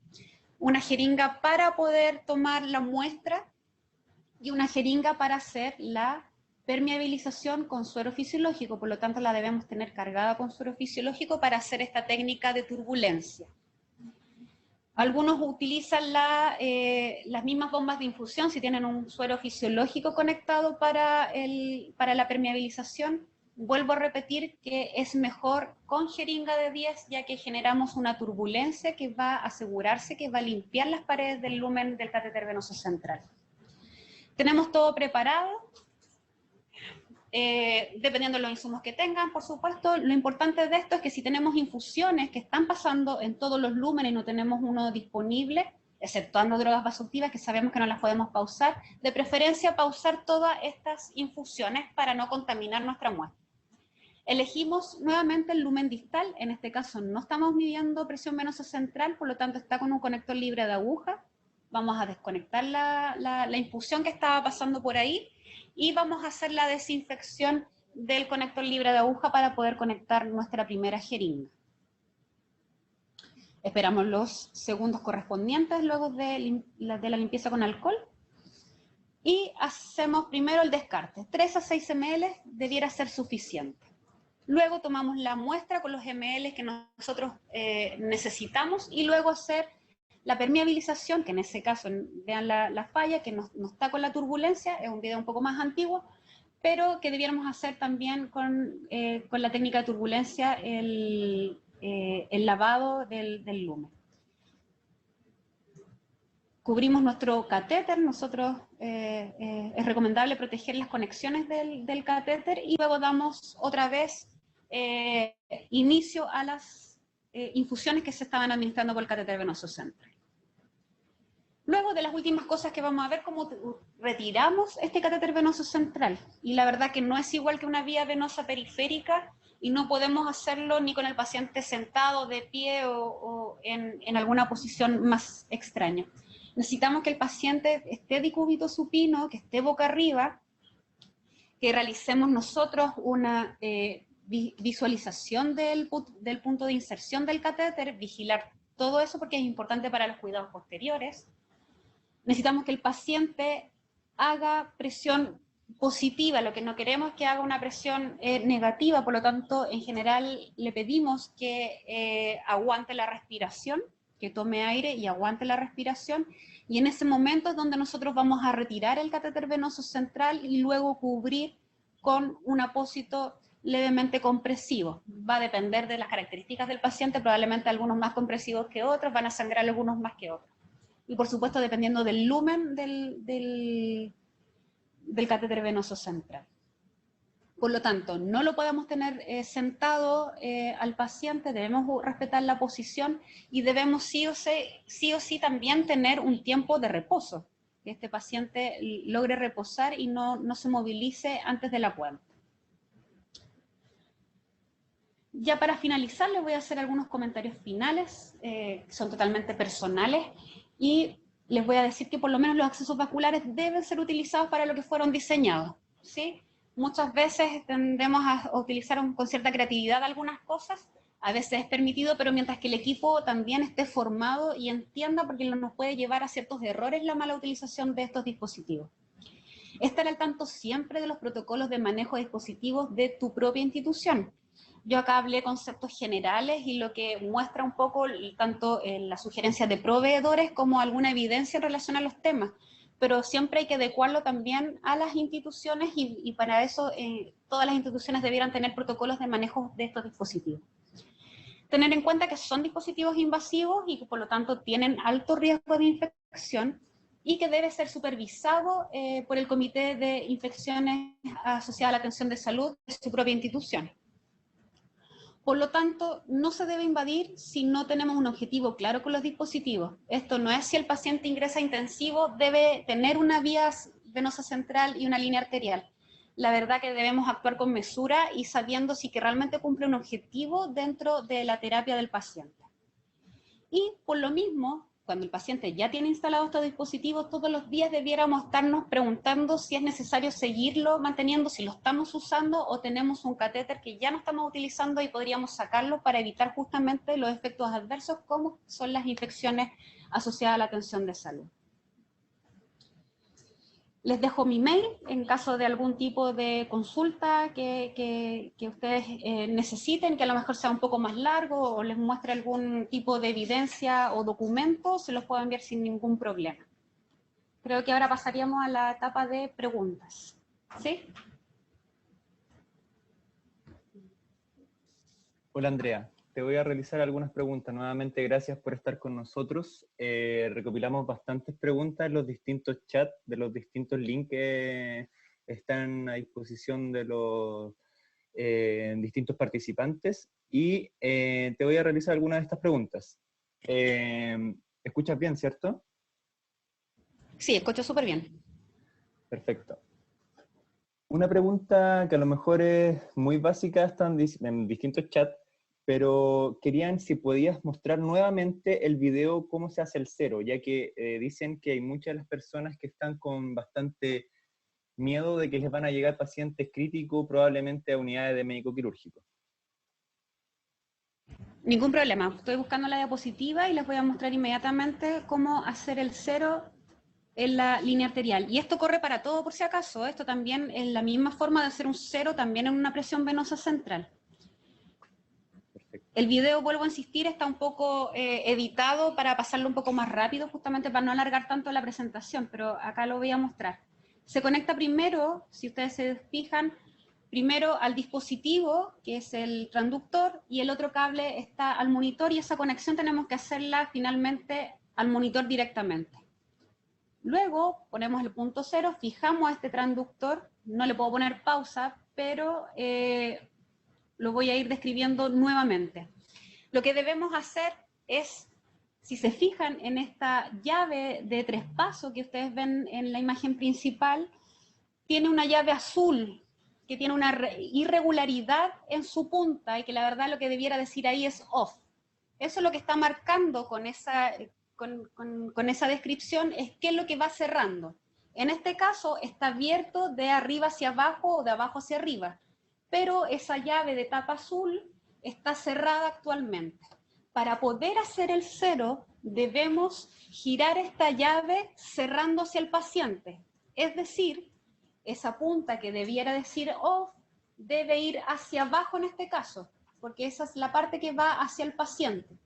una jeringa para poder tomar la muestra y una jeringa para hacer la permeabilización con suero fisiológico, por lo tanto la debemos tener cargada con suero fisiológico para hacer esta técnica de turbulencia. Algunos utilizan las mismas bombas de infusión si tienen un suero fisiológico conectado para la permeabilización. Vuelvo a repetir que es mejor con jeringa de 10, ya que generamos una turbulencia que va a asegurarse que va a limpiar las paredes del lumen del catéter venoso central. Tenemos todo preparado. Dependiendo de los insumos que tengan, por supuesto. Lo importante de esto es que si tenemos infusiones que están pasando en todos los lúmenes y no tenemos uno disponible, exceptuando drogas vasoactivas que sabemos que no las podemos pausar, de preferencia pausar todas estas infusiones para no contaminar nuestra muestra. Elegimos nuevamente el lumen distal, en este caso no estamos midiendo presión venosa central, por lo tanto está con un conector libre de aguja. Vamos a desconectar la infusión que estaba pasando por ahí y vamos a hacer la desinfección del conector libre de aguja para poder conectar nuestra primera jeringa. Esperamos los segundos correspondientes luego de la limpieza con alcohol y hacemos primero el descarte. 3 a 6 ml debiera ser suficiente. Luego tomamos la muestra con los ml que nosotros necesitamos y luego hacer la permeabilización, que en ese caso, vean la falla, que no está con la turbulencia, es un video un poco más antiguo, pero que debiéramos hacer también con la técnica de turbulencia el lavado del lumen. Cubrimos nuestro catéter, es recomendable proteger las conexiones del catéter y luego damos otra vez inicio a las infusiones que se estaban administrando por el catéter venoso central. Luego de las últimas cosas que vamos a ver, cómo retiramos este catéter venoso central. Y la verdad que no es igual que una vía venosa periférica y no podemos hacerlo ni con el paciente sentado, de pie o en alguna posición más extraña. Necesitamos que el paciente esté de cúbito supino, que esté boca arriba, que realicemos nosotros una visualización del punto de inserción del catéter, vigilar todo eso porque es importante para los cuidados posteriores. Necesitamos que el paciente haga presión positiva, lo que no queremos es que haga una presión negativa, por lo tanto, en general le pedimos que aguante la respiración, que tome aire y aguante la respiración, y en ese momento es donde nosotros vamos a retirar el catéter venoso central y luego cubrir con un apósito levemente compresivo. Va a depender de las características del paciente, probablemente algunos más compresivos que otros, van a sangrar algunos más que otros. Y por supuesto dependiendo del lumen del catéter venoso central. Por lo tanto, no lo podemos tener sentado al paciente, debemos respetar la posición y debemos sí o sí también tener un tiempo de reposo, que este paciente logre reposar y no se movilice antes de la puente. Ya para finalizar les voy a hacer algunos comentarios finales, que son totalmente personales, y les voy a decir que por lo menos los accesos vasculares deben ser utilizados para lo que fueron diseñados, ¿sí? Muchas veces tendemos a utilizar con cierta creatividad algunas cosas, a veces es permitido, pero mientras que el equipo también esté formado y entienda, porque nos puede llevar a ciertos errores la mala utilización de estos dispositivos. Estar al tanto siempre de los protocolos de manejo de dispositivos de tu propia institución. Yo acá hablé conceptos generales y lo que muestra un poco tanto las sugerencias de proveedores como alguna evidencia en relación a los temas, pero siempre hay que adecuarlo también a las instituciones y para eso todas las instituciones debieran tener protocolos de manejo de estos dispositivos. Tener en cuenta que son dispositivos invasivos y que por lo tanto tienen alto riesgo de infección y que debe ser supervisado por el Comité de Infecciones asociado a la atención de salud de su propia institución. Por lo tanto, no se debe invadir si no tenemos un objetivo claro con los dispositivos. Esto no es si el paciente ingresa a intensivo, debe tener una vía venosa central y una línea arterial. La verdad que debemos actuar con mesura y sabiendo si que realmente cumple un objetivo dentro de la terapia del paciente. Y por lo mismo, cuando el paciente ya tiene instalados estos dispositivos, todos los días debiéramos estarnos preguntando si es necesario seguirlo manteniendo, si lo estamos usando o tenemos un catéter que ya no estamos utilizando y podríamos sacarlo para evitar justamente los efectos adversos como son las infecciones asociadas a la atención de salud. Les dejo mi mail en caso de algún tipo de consulta que ustedes necesiten, que a lo mejor sea un poco más largo o les muestre algún tipo de evidencia o documento, se los puedo enviar sin ningún problema. Creo que ahora pasaríamos a la etapa de preguntas. ¿Sí? Hola Andrea, te voy a realizar algunas preguntas. Nuevamente, gracias por estar con nosotros. Recopilamos bastantes preguntas en los distintos chats, de los distintos links que están a disposición de los distintos participantes y te voy a realizar algunas de estas preguntas. ¿Escuchas bien, cierto? Sí, escucho súper bien. Perfecto. Una pregunta que a lo mejor es muy básica, están en distintos chats, pero querían si podías mostrar nuevamente el video cómo se hace el cero, ya que dicen que hay muchas de las personas que están con bastante miedo de que les van a llegar pacientes críticos, probablemente a unidades de médico quirúrgico. Ningún problema. Estoy buscando la diapositiva y les voy a mostrar inmediatamente cómo hacer el cero en la línea arterial. Y esto corre para todo por si acaso. Esto también es la misma forma de hacer un cero también en una presión venosa central. Perfecto. El video, vuelvo a insistir, está un poco editado para pasarlo un poco más rápido, justamente para no alargar tanto la presentación, pero acá lo voy a mostrar. Se conecta primero, si ustedes se fijan, primero al dispositivo, que es el transductor, y el otro cable está al monitor, y esa conexión tenemos que hacerla finalmente al monitor directamente. Luego ponemos el punto cero, fijamos a este transductor, no le puedo poner pausa, pero lo voy a ir describiendo nuevamente. Lo que debemos hacer es, si se fijan en esta llave de 3 pasos que ustedes ven en la imagen principal, tiene una llave azul que tiene una irregularidad en su punta y que la verdad lo que debiera decir ahí es off. Eso es lo que está marcando con esa descripción, es qué es lo que va cerrando. En este caso está abierto de arriba hacia abajo o de abajo hacia arriba, pero esa llave de tapa azul está cerrada actualmente. Para poder hacer el 0, debemos girar esta llave cerrando hacia el paciente. Es decir, esa punta que debiera decir off debe ir hacia abajo en este caso, porque esa es la parte que va hacia el paciente.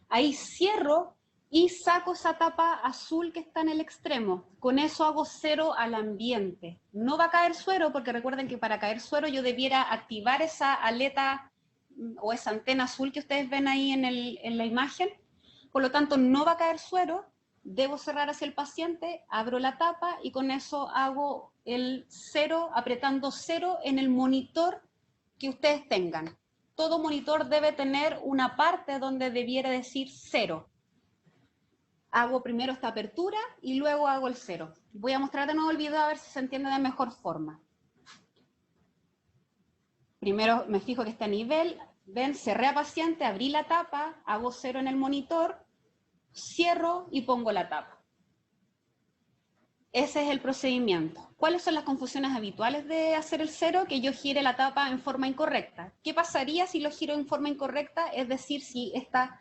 Ahí cierro y saco esa tapa azul que está en el extremo. Con eso hago 0 al ambiente. No va a caer suero, porque recuerden que para caer suero yo debiera activar esa aleta o esa antena azul que ustedes ven ahí en la imagen. Por lo tanto, no va a caer suero. Debo cerrar hacia el paciente, abro la tapa y con eso hago el 0, apretando 0 en el monitor que ustedes tengan. Todo monitor debe tener una parte donde debiera decir 0. Hago primero esta apertura y luego hago el 0. Voy a mostrar de nuevo el video a ver si se entiende de mejor forma. Primero me fijo que está a nivel, ven, cerré a paciente, abrí la tapa, hago 0 en el monitor, cierro y pongo la tapa. Ese es el procedimiento. ¿Cuáles son las confusiones habituales de hacer el 0? Que yo gire la tapa en forma incorrecta. ¿Qué pasaría si lo giro en forma incorrecta? Es decir, si esta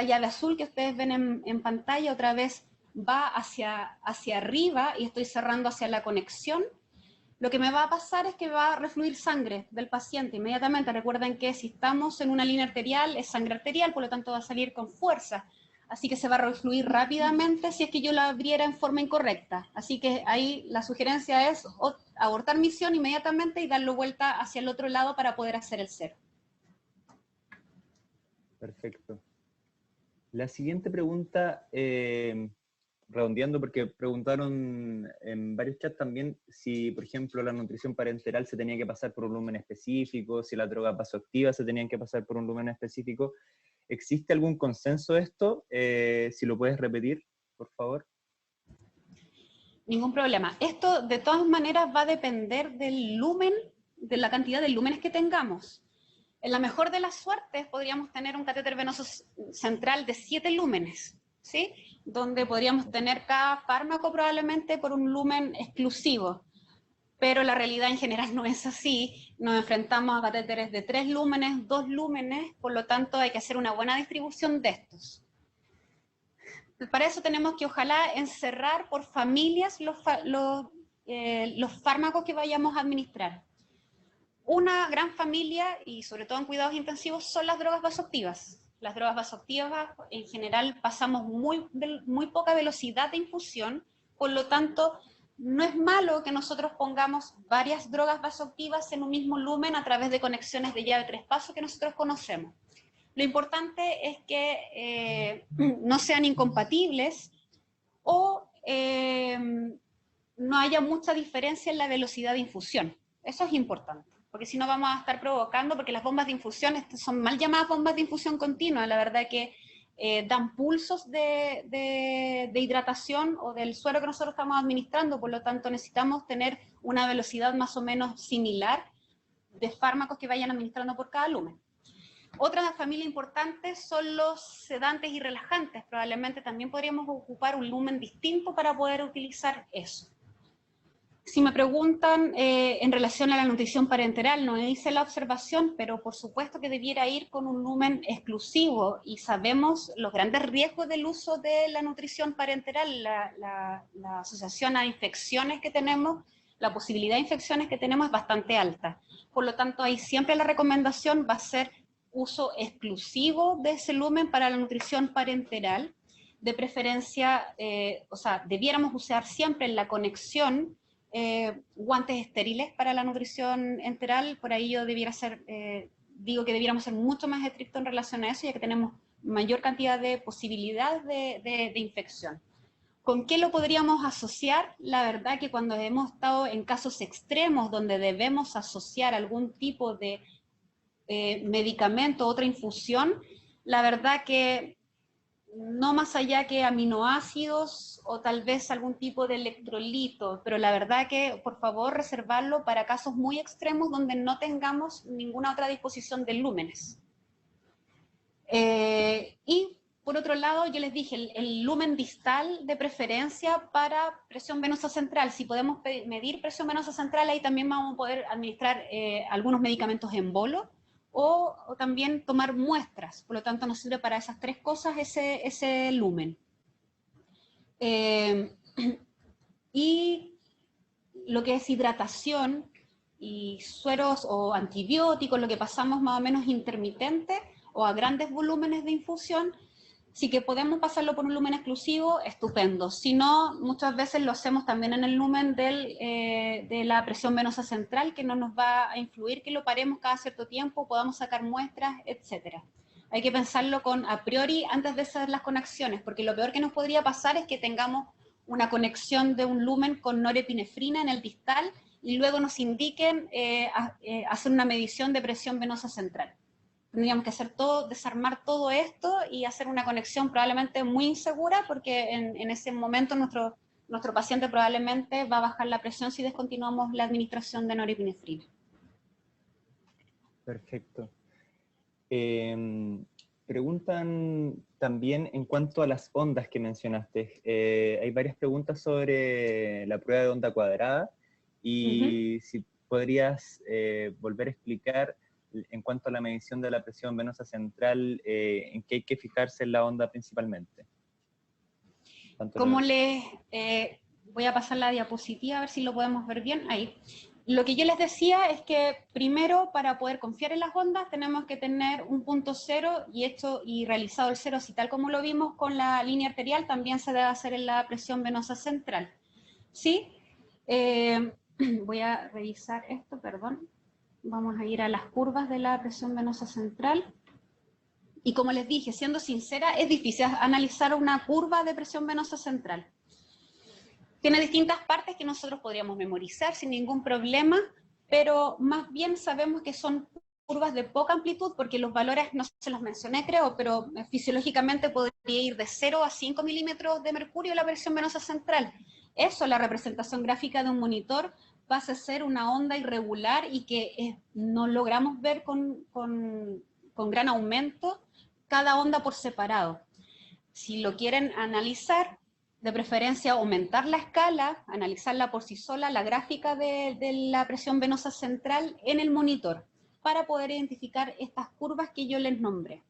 llave azul que ustedes ven en pantalla otra vez va hacia arriba y estoy cerrando hacia la conexión, lo que me va a pasar es que va a refluir sangre del paciente inmediatamente. Recuerden que si estamos en una línea arterial, es sangre arterial, por lo tanto va a salir con fuerza. Así que se va a refluir rápidamente si es que yo la abriera en forma incorrecta. Así que ahí la sugerencia es abortar misión inmediatamente y darlo vuelta hacia el otro lado para poder hacer el 0. Perfecto. La siguiente pregunta, redondeando, porque preguntaron en varios chats también si, por ejemplo, la nutrición parenteral se tenía que pasar por un lumen específico, si la droga vasoactiva se tenían que pasar por un lumen específico. ¿Existe algún consenso de esto? Si lo puedes repetir, por favor. Ningún problema. Esto, de todas maneras, va a depender del lumen, de la cantidad de lúmenes que tengamos. En la mejor de las suertes, podríamos tener un catéter venoso central de 7 lúmenes, ¿sí? Donde podríamos tener cada fármaco probablemente por un lumen exclusivo. Pero la realidad en general no es así. Nos enfrentamos a catéteres de 3 lúmenes, 2 lúmenes, por lo tanto hay que hacer una buena distribución de estos. Para eso tenemos que ojalá encerrar por familias los fármacos que vayamos a administrar. Una gran familia, y sobre todo en cuidados intensivos, son las drogas vasoactivas. Las drogas vasoactivas en general pasamos muy poca velocidad de infusión, por lo tanto no es malo que nosotros pongamos varias drogas vasoactivas en un mismo lumen a través de conexiones de llave 3 pasos que nosotros conocemos. Lo importante es que no sean incompatibles o no haya mucha diferencia en la velocidad de infusión. Eso es importante, porque si no vamos a estar provocando, porque las bombas de infusión son mal llamadas bombas de infusión continua, la verdad que dan pulsos de hidratación o del suero que nosotros estamos administrando, por lo tanto necesitamos tener una velocidad más o menos similar de fármacos que vayan administrando por cada lumen. Otra familia importante son los sedantes y relajantes. Probablemente también podríamos ocupar un lumen distinto para poder utilizar eso. Si me preguntan en relación a la nutrición parenteral, no hice la observación, pero por supuesto que debiera ir con un lumen exclusivo y sabemos los grandes riesgos del uso de la nutrición parenteral, la asociación a infecciones que tenemos, la posibilidad de infecciones que tenemos es bastante alta. Por lo tanto, ahí siempre la recomendación va a ser uso exclusivo de ese lumen para la nutrición parenteral, de preferencia, debiéramos usar siempre en la conexión guantes estériles para la nutrición enteral. Por ahí yo digo que debiéramos ser mucho más estrictos en relación a eso, ya que tenemos mayor cantidad de posibilidades de infección. ¿Con qué lo podríamos asociar? La verdad que cuando hemos estado en casos extremos donde debemos asociar algún tipo de medicamento, otra infusión, la verdad que no más allá que aminoácidos o tal vez algún tipo de electrolito, pero la verdad que por favor reservarlo para casos muy extremos donde no tengamos ninguna otra disposición de lúmenes. Y por otro lado, yo les dije, el lumen distal de preferencia para presión venosa central. Si podemos medir presión venosa central, ahí también vamos a poder administrar algunos medicamentos en bolo o también tomar muestras. Por lo tanto, nos sirve para esas tres cosas ese lumen. Y lo que es hidratación y sueros o antibióticos, lo que pasamos más o menos intermitente o a grandes volúmenes de infusión, sí que podemos pasarlo por un lumen exclusivo, estupendo. Si no, muchas veces lo hacemos también en el lumen de la presión venosa central, que no nos va a influir que lo paremos cada cierto tiempo, podamos sacar muestras, etcétera. Hay que pensarlo con a priori antes de hacer las conexiones, porque lo peor que nos podría pasar es que tengamos una conexión de un lumen con norepinefrina en el distal y luego nos indiquen hacer una medición de presión venosa central. Tendríamos que hacer todo, desarmar todo esto y hacer una conexión probablemente muy insegura porque en ese momento nuestro paciente probablemente va a bajar la presión si descontinuamos la administración de norepinefrina. Perfecto. Preguntan también en cuanto a las ondas que mencionaste. Hay varias preguntas sobre la prueba de onda cuadrada y si podrías volver a explicar en cuanto a la medición de la presión venosa central, en qué hay que fijarse en la onda principalmente. Como les voy a pasar la diapositiva a ver si lo podemos ver bien ahí. Lo que yo les decía es que primero para poder confiar en las ondas tenemos que tener un punto cero y realizado el cero, así tal como lo vimos con la línea arterial, también se debe hacer en la presión venosa central. ¿Sí? Voy a revisar esto, perdón. Vamos a ir a las curvas de la presión venosa central. Y como les dije, siendo sincera, es difícil analizar una curva de presión venosa central. Tiene distintas partes que nosotros podríamos memorizar sin ningún problema, pero más bien sabemos que son curvas de poca amplitud, porque los valores no se los mencioné, creo, pero fisiológicamente podría ir de 0 a 5 milímetros de mercurio la presión venosa central. Eso, la representación gráfica de un monitor, pasa a ser una onda irregular y que no logramos ver con gran aumento cada onda por separado. Si lo quieren analizar, de preferencia aumentar la escala, analizarla por sí sola, la gráfica de la presión venosa central en el monitor, para poder identificar estas curvas que yo les nombré.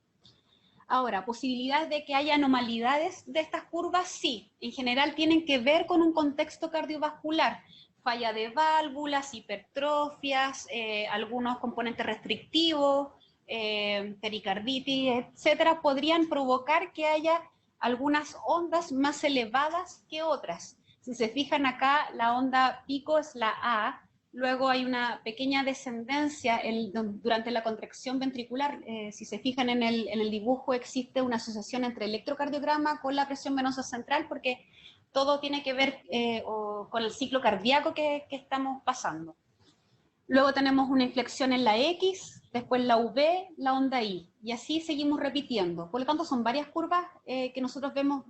Ahora, posibilidades de que haya anormalidades de estas curvas, sí. En general tienen que ver con un contexto cardiovascular, falla de válvulas, hipertrofias, algunos componentes restrictivos, pericarditis, etcétera, podrían provocar que haya algunas ondas más elevadas que otras. Si se fijan acá, la onda pico es la A, luego hay una pequeña descendencia durante la contracción ventricular. Si se fijan en el dibujo, existe una asociación entre el electrocardiograma con la presión venosa central, porque todo tiene que ver con el ciclo cardíaco que estamos pasando. Luego tenemos una inflexión en la X, después la V, la onda Y, y así seguimos repitiendo. Por lo tanto, son varias curvas que nosotros vemos,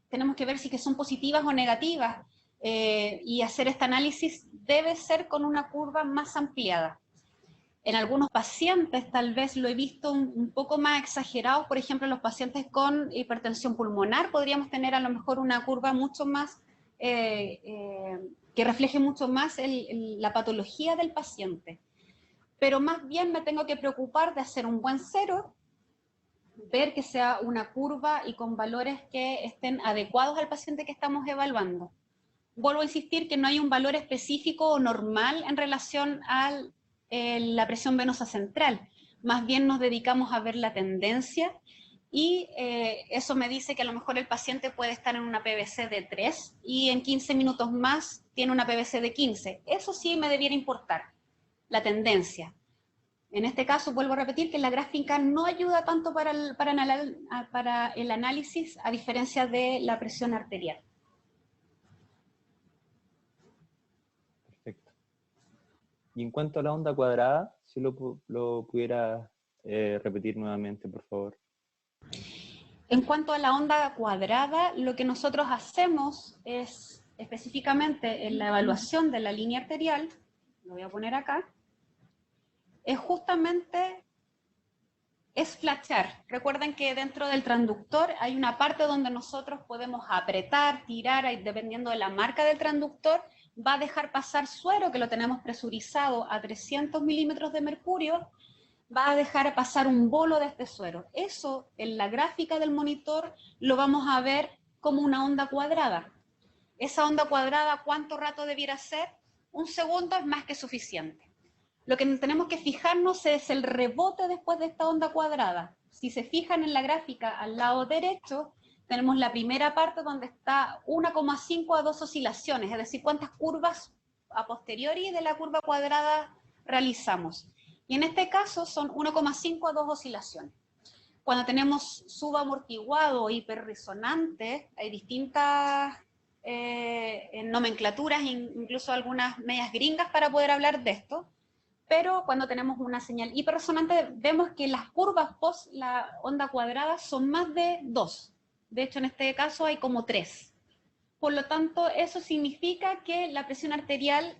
tenemos que ver si que son positivas o negativas, y hacer este análisis debe ser con una curva más ampliada. En algunos pacientes tal vez lo he visto un poco más exagerado, por ejemplo, los pacientes con hipertensión pulmonar podríamos tener a lo mejor una curva mucho más, que refleje mucho más la patología del paciente. Pero más bien me tengo que preocupar de hacer un buen cero, ver que sea una curva y con valores que estén adecuados al paciente que estamos evaluando. Vuelvo a insistir que no hay un valor específico o normal en relación a la presión venosa central. Más bien nos dedicamos a ver la tendencia y eso me dice que a lo mejor el paciente puede estar en una PVC de 3 y en 15 minutos más tiene una PVC de 15. Eso sí me debiera importar, la tendencia. En este caso, vuelvo a repetir que la gráfica no ayuda tanto para el análisis, a diferencia de la presión arterial. Perfecto. Y en cuanto a la onda cuadrada, si lo pudiera repetir nuevamente, por favor. En cuanto a la onda cuadrada, lo que nosotros hacemos es, específicamente en la evaluación de la línea arterial, lo voy a poner acá, es justamente flachar. Recuerden que dentro del transductor hay una parte donde nosotros podemos apretar, tirar, dependiendo de la marca del transductor, va a dejar pasar suero, que lo tenemos presurizado a 300 milímetros de mercurio, va a dejar pasar un bolo de este suero. Eso, en la gráfica del monitor, lo vamos a ver como una onda cuadrada. Esa onda cuadrada, ¿cuánto rato debiera ser? 1 segundo es más que suficiente. Lo que tenemos que fijarnos es el rebote después de esta onda cuadrada. Si se fijan en la gráfica al lado derecho, tenemos la primera parte donde está 1,5 a 2 oscilaciones, es decir, cuántas curvas a posteriori de la curva cuadrada realizamos. Y en este caso son 1,5 a 2 oscilaciones. Cuando tenemos subamortiguado o hiperresonante, hay distintas nomenclaturas, incluso algunas medias gringas para poder hablar de esto, pero cuando tenemos una señal hiperresonante vemos que las curvas post la onda cuadrada son más de 2. De hecho, en este caso hay como 3. Por lo tanto, eso significa que la presión arterial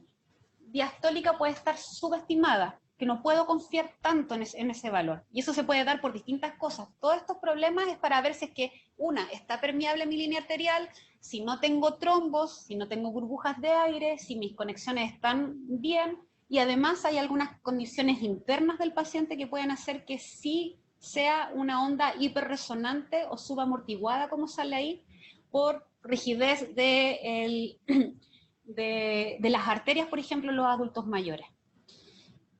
diastólica puede estar subestimada, que no puedo confiar tanto en ese valor. Y eso se puede dar por distintas cosas. Todos estos problemas es para ver si es que, está permeable mi línea arterial, si no tengo trombos, si no tengo burbujas de aire, si mis conexiones están bien, y además hay algunas condiciones internas del paciente que pueden hacer que sí sea una onda hiperresonante o subamortiguada, como sale ahí, por rigidez de las arterias, por ejemplo, en los adultos mayores.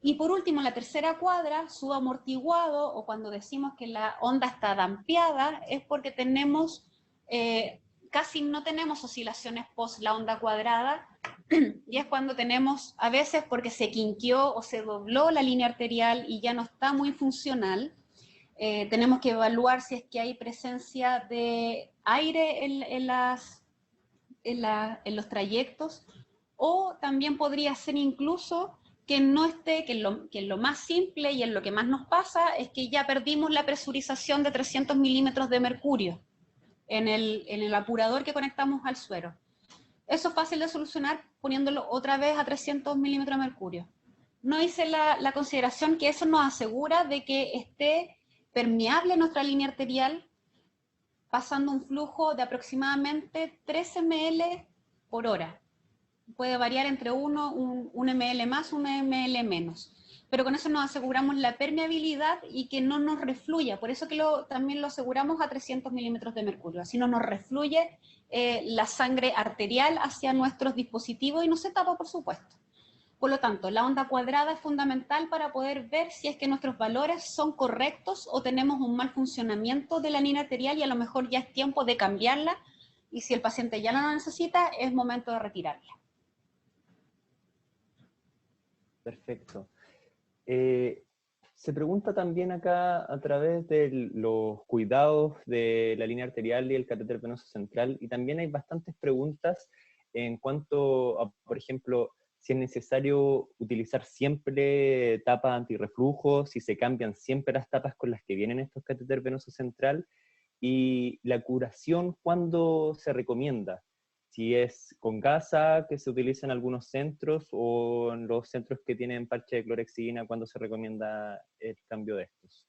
Y por último, la tercera cuadra, subamortiguado, o cuando decimos que la onda está dampeada, es porque tenemos, casi no tenemos oscilaciones post la onda cuadrada, y es cuando tenemos, a veces porque se quinqueó o se dobló la línea arterial y ya no está muy funcional, tenemos que evaluar si es que hay presencia de aire en los trayectos, o también podría ser incluso que no esté, que en lo más simple y en lo que más nos pasa es que ya perdimos la presurización de 300 milímetros de mercurio en el apurador que conectamos al suero. Eso es fácil de solucionar poniéndolo otra vez a 300 milímetros de mercurio. No hice la consideración que eso nos asegura de que esté permeable nuestra línea arterial, pasando un flujo de aproximadamente 3 ml por hora. Puede variar entre un ml más, un ml menos. Pero con eso nos aseguramos la permeabilidad y que no nos refluya. Por eso que también lo aseguramos a 300 milímetros de mercurio. Así no nos refluye la sangre arterial hacia nuestros dispositivos y no se tapa, por supuesto. Por lo tanto, la onda cuadrada es fundamental para poder ver si es que nuestros valores son correctos o tenemos un mal funcionamiento de la línea arterial y a lo mejor ya es tiempo de cambiarla, y si el paciente ya no la necesita, es momento de retirarla. Perfecto. Se pregunta también acá a través de los cuidados de la línea arterial y el catéter venoso central, y también hay bastantes preguntas en cuanto a, por ejemplo, si es necesario utilizar siempre tapas antirreflujo, si se cambian siempre las tapas con las que vienen estos catéter venoso central, y la curación, ¿cuándo se recomienda? Si es con gasa, que se utiliza en algunos centros, o en los centros que tienen parche de clorhexidina, ¿cuándo se recomienda el cambio de estos?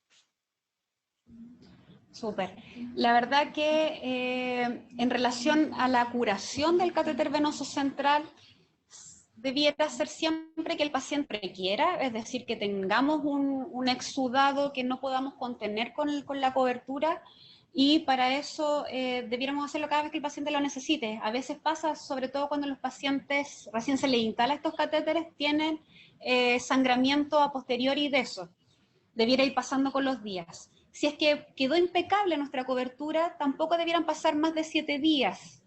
Súper. La verdad que en relación a la curación del catéter venoso central, debiera ser siempre que el paciente requiera, es decir, que tengamos un exudado que no podamos contener con la cobertura, y para eso debiéramos hacerlo cada vez que el paciente lo necesite. A veces pasa, sobre todo cuando los pacientes recién se les instala estos catéteres, tienen sangramiento a posteriori de eso. Debiera ir pasando con los días. Si es que quedó impecable nuestra cobertura, tampoco debieran pasar más de 7 días.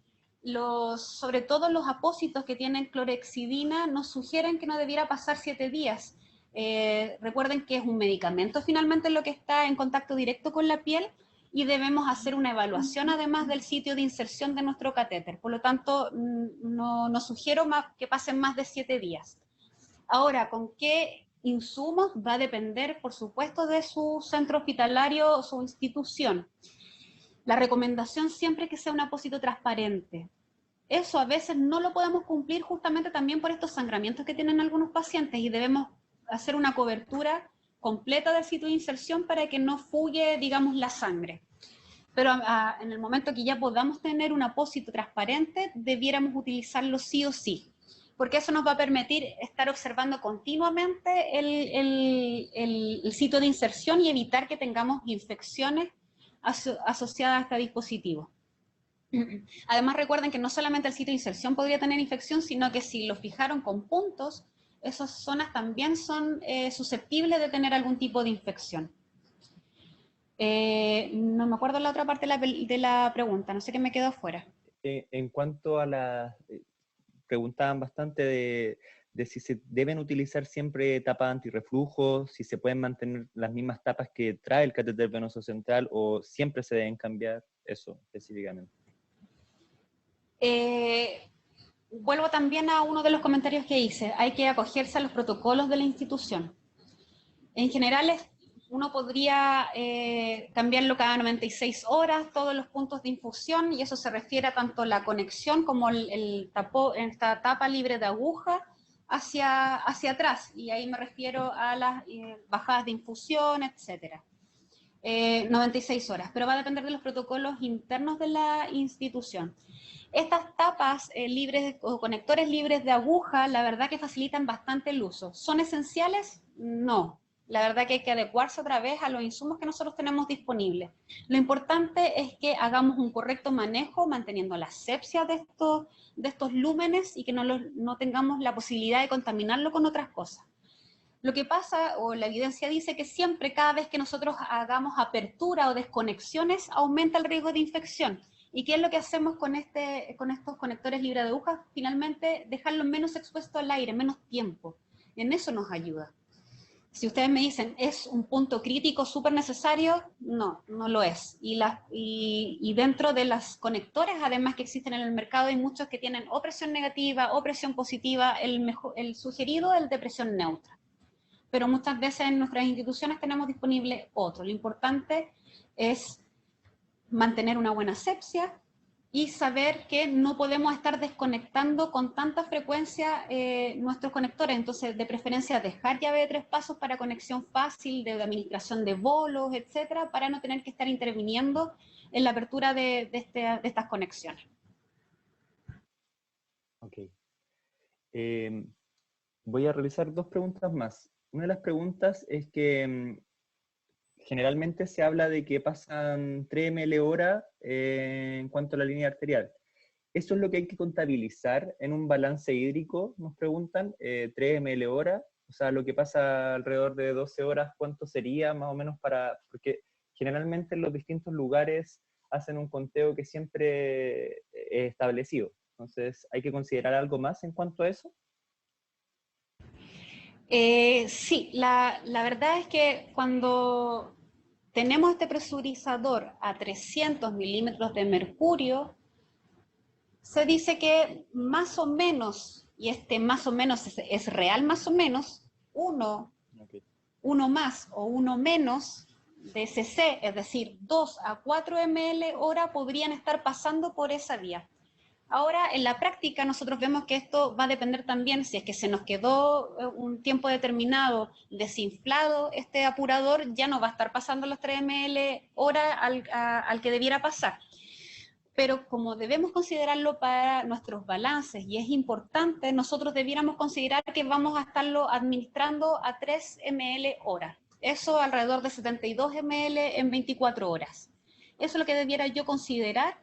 Sobre todo los apósitos que tienen clorhexidina nos sugieren que no debiera pasar 7 días. Recuerden que es un medicamento finalmente lo que está en contacto directo con la piel, y debemos hacer una evaluación además del sitio de inserción de nuestro catéter. Por lo tanto, no sugiero que pasen más de 7 días. Ahora, ¿con qué insumos? Va a depender, por supuesto, de su centro hospitalario o su institución. La recomendación siempre es que sea un apósito transparente. Eso a veces no lo podemos cumplir justamente también por estos sangramientos que tienen algunos pacientes y debemos hacer una cobertura completa del sitio de inserción para que no fugue, digamos, la sangre. Pero en el momento que ya podamos tener un apósito transparente, debiéramos utilizarlo sí o sí, porque eso nos va a permitir estar observando continuamente el sitio de inserción y evitar que tengamos infecciones asociadas a este dispositivo. Además, recuerden que no solamente el sitio de inserción podría tener infección, sino que si lo fijaron con puntos, esas zonas también son susceptibles de tener algún tipo de infección. No me acuerdo la otra parte de la pregunta, no sé qué me quedó afuera. En cuanto a la... preguntaban bastante de si se deben utilizar siempre tapas antirreflujo, si se pueden mantener las mismas tapas que trae el catéter venoso central o siempre se deben cambiar, eso específicamente. Vuelvo también a uno de los comentarios que hice, hay que acogerse a los protocolos de la institución. En general, uno podría cambiarlo cada 96 horas, todos los puntos de infusión, y eso se refiere a tanto la conexión como esta tapa libre de aguja hacia atrás, y ahí me refiero a las bajadas de infusión, etc. 96 horas, pero va a depender de los protocolos internos de la institución. Estas tapas libres o conectores libres de aguja, la verdad que facilitan bastante el uso. ¿Son esenciales? No. La verdad que hay que adecuarse otra vez a los insumos que nosotros tenemos disponibles. Lo importante es que hagamos un correcto manejo, manteniendo la asepsia de estos lúmenes y que no tengamos la posibilidad de contaminarlo con otras cosas. Lo que pasa, o la evidencia dice que siempre, cada vez que nosotros hagamos apertura o desconexiones, aumenta el riesgo de infección. ¿Y qué es lo que hacemos con estos conectores libres de agujas? Finalmente, dejarlos menos expuestos al aire, menos tiempo. En eso nos ayuda. Si ustedes me dicen, ¿es un punto crítico súper necesario? No, no lo es. Y dentro de los conectores, además que existen en el mercado, hay muchos que tienen o presión negativa o presión positiva. El sugerido es el de presión neutra. Pero muchas veces en nuestras instituciones tenemos disponible otro. Lo importante es mantener una buena asepsia y saber que no podemos estar desconectando con tanta frecuencia nuestros conectores. Entonces, de preferencia, dejar llave de 3 pasos para conexión fácil, de administración de bolos, etcétera, para no tener que estar interviniendo en la apertura de estas conexiones. Ok. Voy a realizar 2 preguntas más. Una de las preguntas es que generalmente se habla de que pasan 3 ml hora en cuanto a la línea arterial. ¿Eso es lo que hay que contabilizar en un balance hídrico? Nos preguntan, 3 ml hora, o sea, lo que pasa alrededor de 12 horas, ¿cuánto sería más o menos porque generalmente en los distintos lugares hacen un conteo que siempre es establecido? Entonces, ¿hay que considerar algo más en cuanto a eso? Sí, la verdad es que cuando tenemos este presurizador a 300 milímetros de mercurio, se dice que más o menos, y este más o menos es real más o menos, uno más o uno menos de cc, es decir, 2 a 4 ml hora podrían estar pasando por esa vía. Ahora, en la práctica, nosotros vemos que esto va a depender también, si es que se nos quedó un tiempo determinado desinflado este apurador, ya no va a estar pasando los 3 ml hora al que debiera pasar. Pero como debemos considerarlo para nuestros balances, y es importante, nosotros debiéramos considerar que vamos a estarlo administrando a 3 ml hora. Eso alrededor de 72 ml en 24 horas. Eso es lo que debiera yo considerar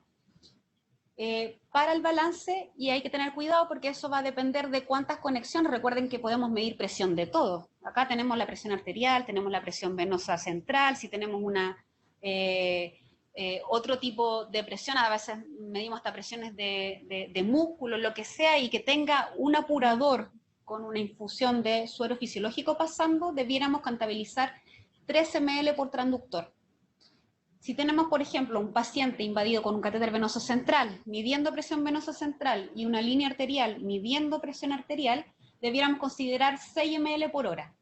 para el balance, y hay que tener cuidado porque eso va a depender de cuántas conexiones. Recuerden que podemos medir presión de todo. Acá tenemos la presión arterial, tenemos la presión venosa central, si tenemos otro tipo de presión, a veces medimos hasta presiones de músculo, lo que sea, y que tenga un apurador con una infusión de suero fisiológico pasando, debiéramos contabilizar 3 ml por transductor. Si tenemos, por ejemplo, un paciente invadido con un catéter venoso central, midiendo presión venosa central, y una línea arterial midiendo presión arterial, debiéramos considerar 6 ml por hora,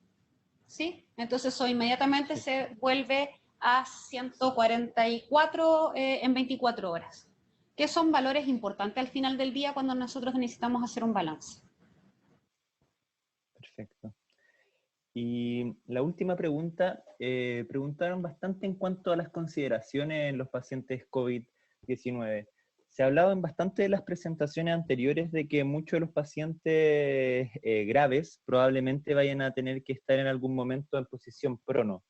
¿sí? Entonces eso inmediatamente se vuelve a 144 en 24 horas, que son valores importantes al final del día cuando nosotros necesitamos hacer un balance. Perfecto. Y la última pregunta, preguntaron bastante en cuanto a las consideraciones en los pacientes COVID-19. Se ha hablado en bastante de las presentaciones anteriores de que muchos de los pacientes graves probablemente vayan a tener que estar en algún momento en posición prono.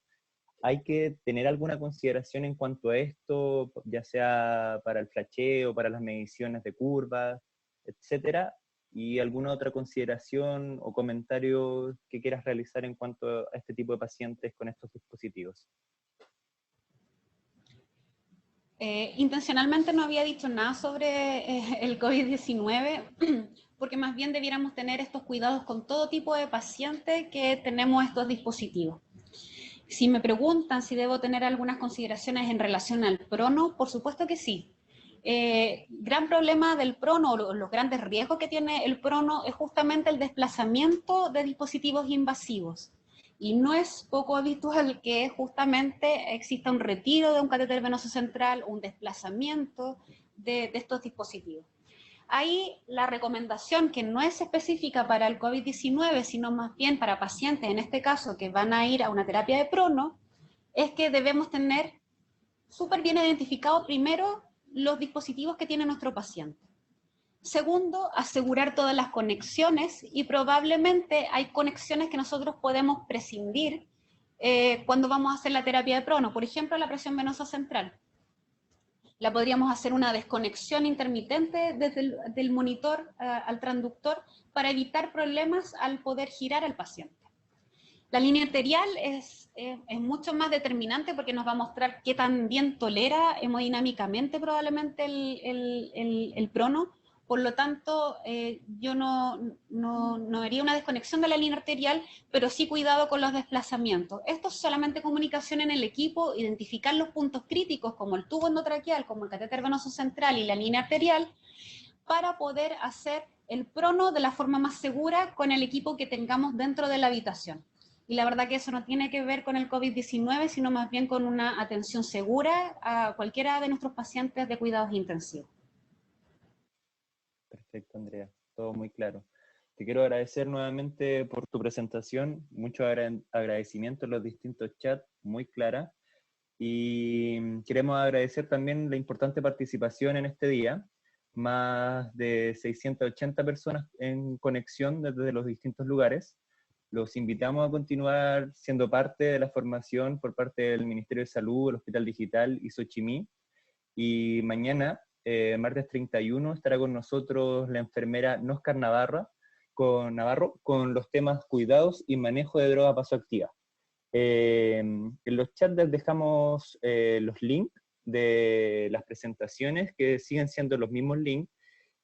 ¿Hay que tener alguna consideración en cuanto a esto, ya sea para el flasheo, para las mediciones de curvas, etcétera? ¿Y alguna otra consideración o comentario que quieras realizar en cuanto a este tipo de pacientes con estos dispositivos? Intencionalmente no había dicho nada sobre el COVID-19, porque más bien debiéramos tener estos cuidados con todo tipo de pacientes que tenemos estos dispositivos. Si me preguntan si debo tener algunas consideraciones en relación al prono, por supuesto que sí. Gran problema del prono, o los grandes riesgos que tiene el prono, es justamente el desplazamiento de dispositivos invasivos. Y no es poco habitual que justamente exista un retiro de un catéter venoso central o un desplazamiento de estos dispositivos. Ahí la recomendación, que no es específica para el COVID-19, sino más bien para pacientes, en este caso, que van a ir a una terapia de prono, es que debemos tener súper bien identificado primero los dispositivos que tiene nuestro paciente. Segundo, asegurar todas las conexiones, y probablemente hay conexiones que nosotros podemos prescindir cuando vamos a hacer la terapia de prono. Por ejemplo, la presión venosa central. La podríamos hacer una desconexión intermitente desde del monitor al transductor para evitar problemas al poder girar al paciente. La línea arterial es mucho más determinante porque nos va a mostrar qué tan bien tolera hemodinámicamente probablemente el prono. Por lo tanto, yo no haría una desconexión de la línea arterial, pero sí cuidado con los desplazamientos. Esto es solamente comunicación en el equipo, identificar los puntos críticos como el tubo endotraqueal, como el catéter venoso central y la línea arterial, para poder hacer el prono de la forma más segura con el equipo que tengamos dentro de la habitación. Y la verdad que eso no tiene que ver con el COVID-19, sino más bien con una atención segura a cualquiera de nuestros pacientes de cuidados intensivos. Perfecto, Andrea. Todo muy claro. Te quiero agradecer nuevamente por tu presentación. Mucho agradecimiento en los distintos chats, muy clara. Y queremos agradecer también la importante participación en este día. Más de 680 personas en conexión desde los distintos lugares. Los invitamos a continuar siendo parte de la formación por parte del Ministerio de Salud, el Hospital Digital y Xochimí. Y mañana, martes 31, estará con nosotros la enfermera Nóscar Navarro con los temas cuidados y manejo de droga vasoactiva. En los chats les dejamos los links de las presentaciones, que siguen siendo los mismos links,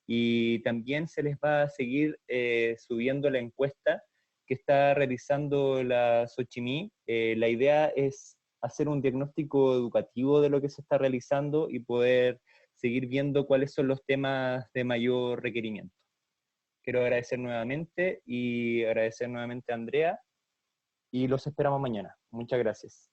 y también se les va a seguir subiendo la encuesta que está realizando la Xochimí. La idea es hacer un diagnóstico educativo de lo que se está realizando y poder seguir viendo cuáles son los temas de mayor requerimiento. Quiero agradecer nuevamente a Andrea, y los esperamos mañana. Muchas gracias.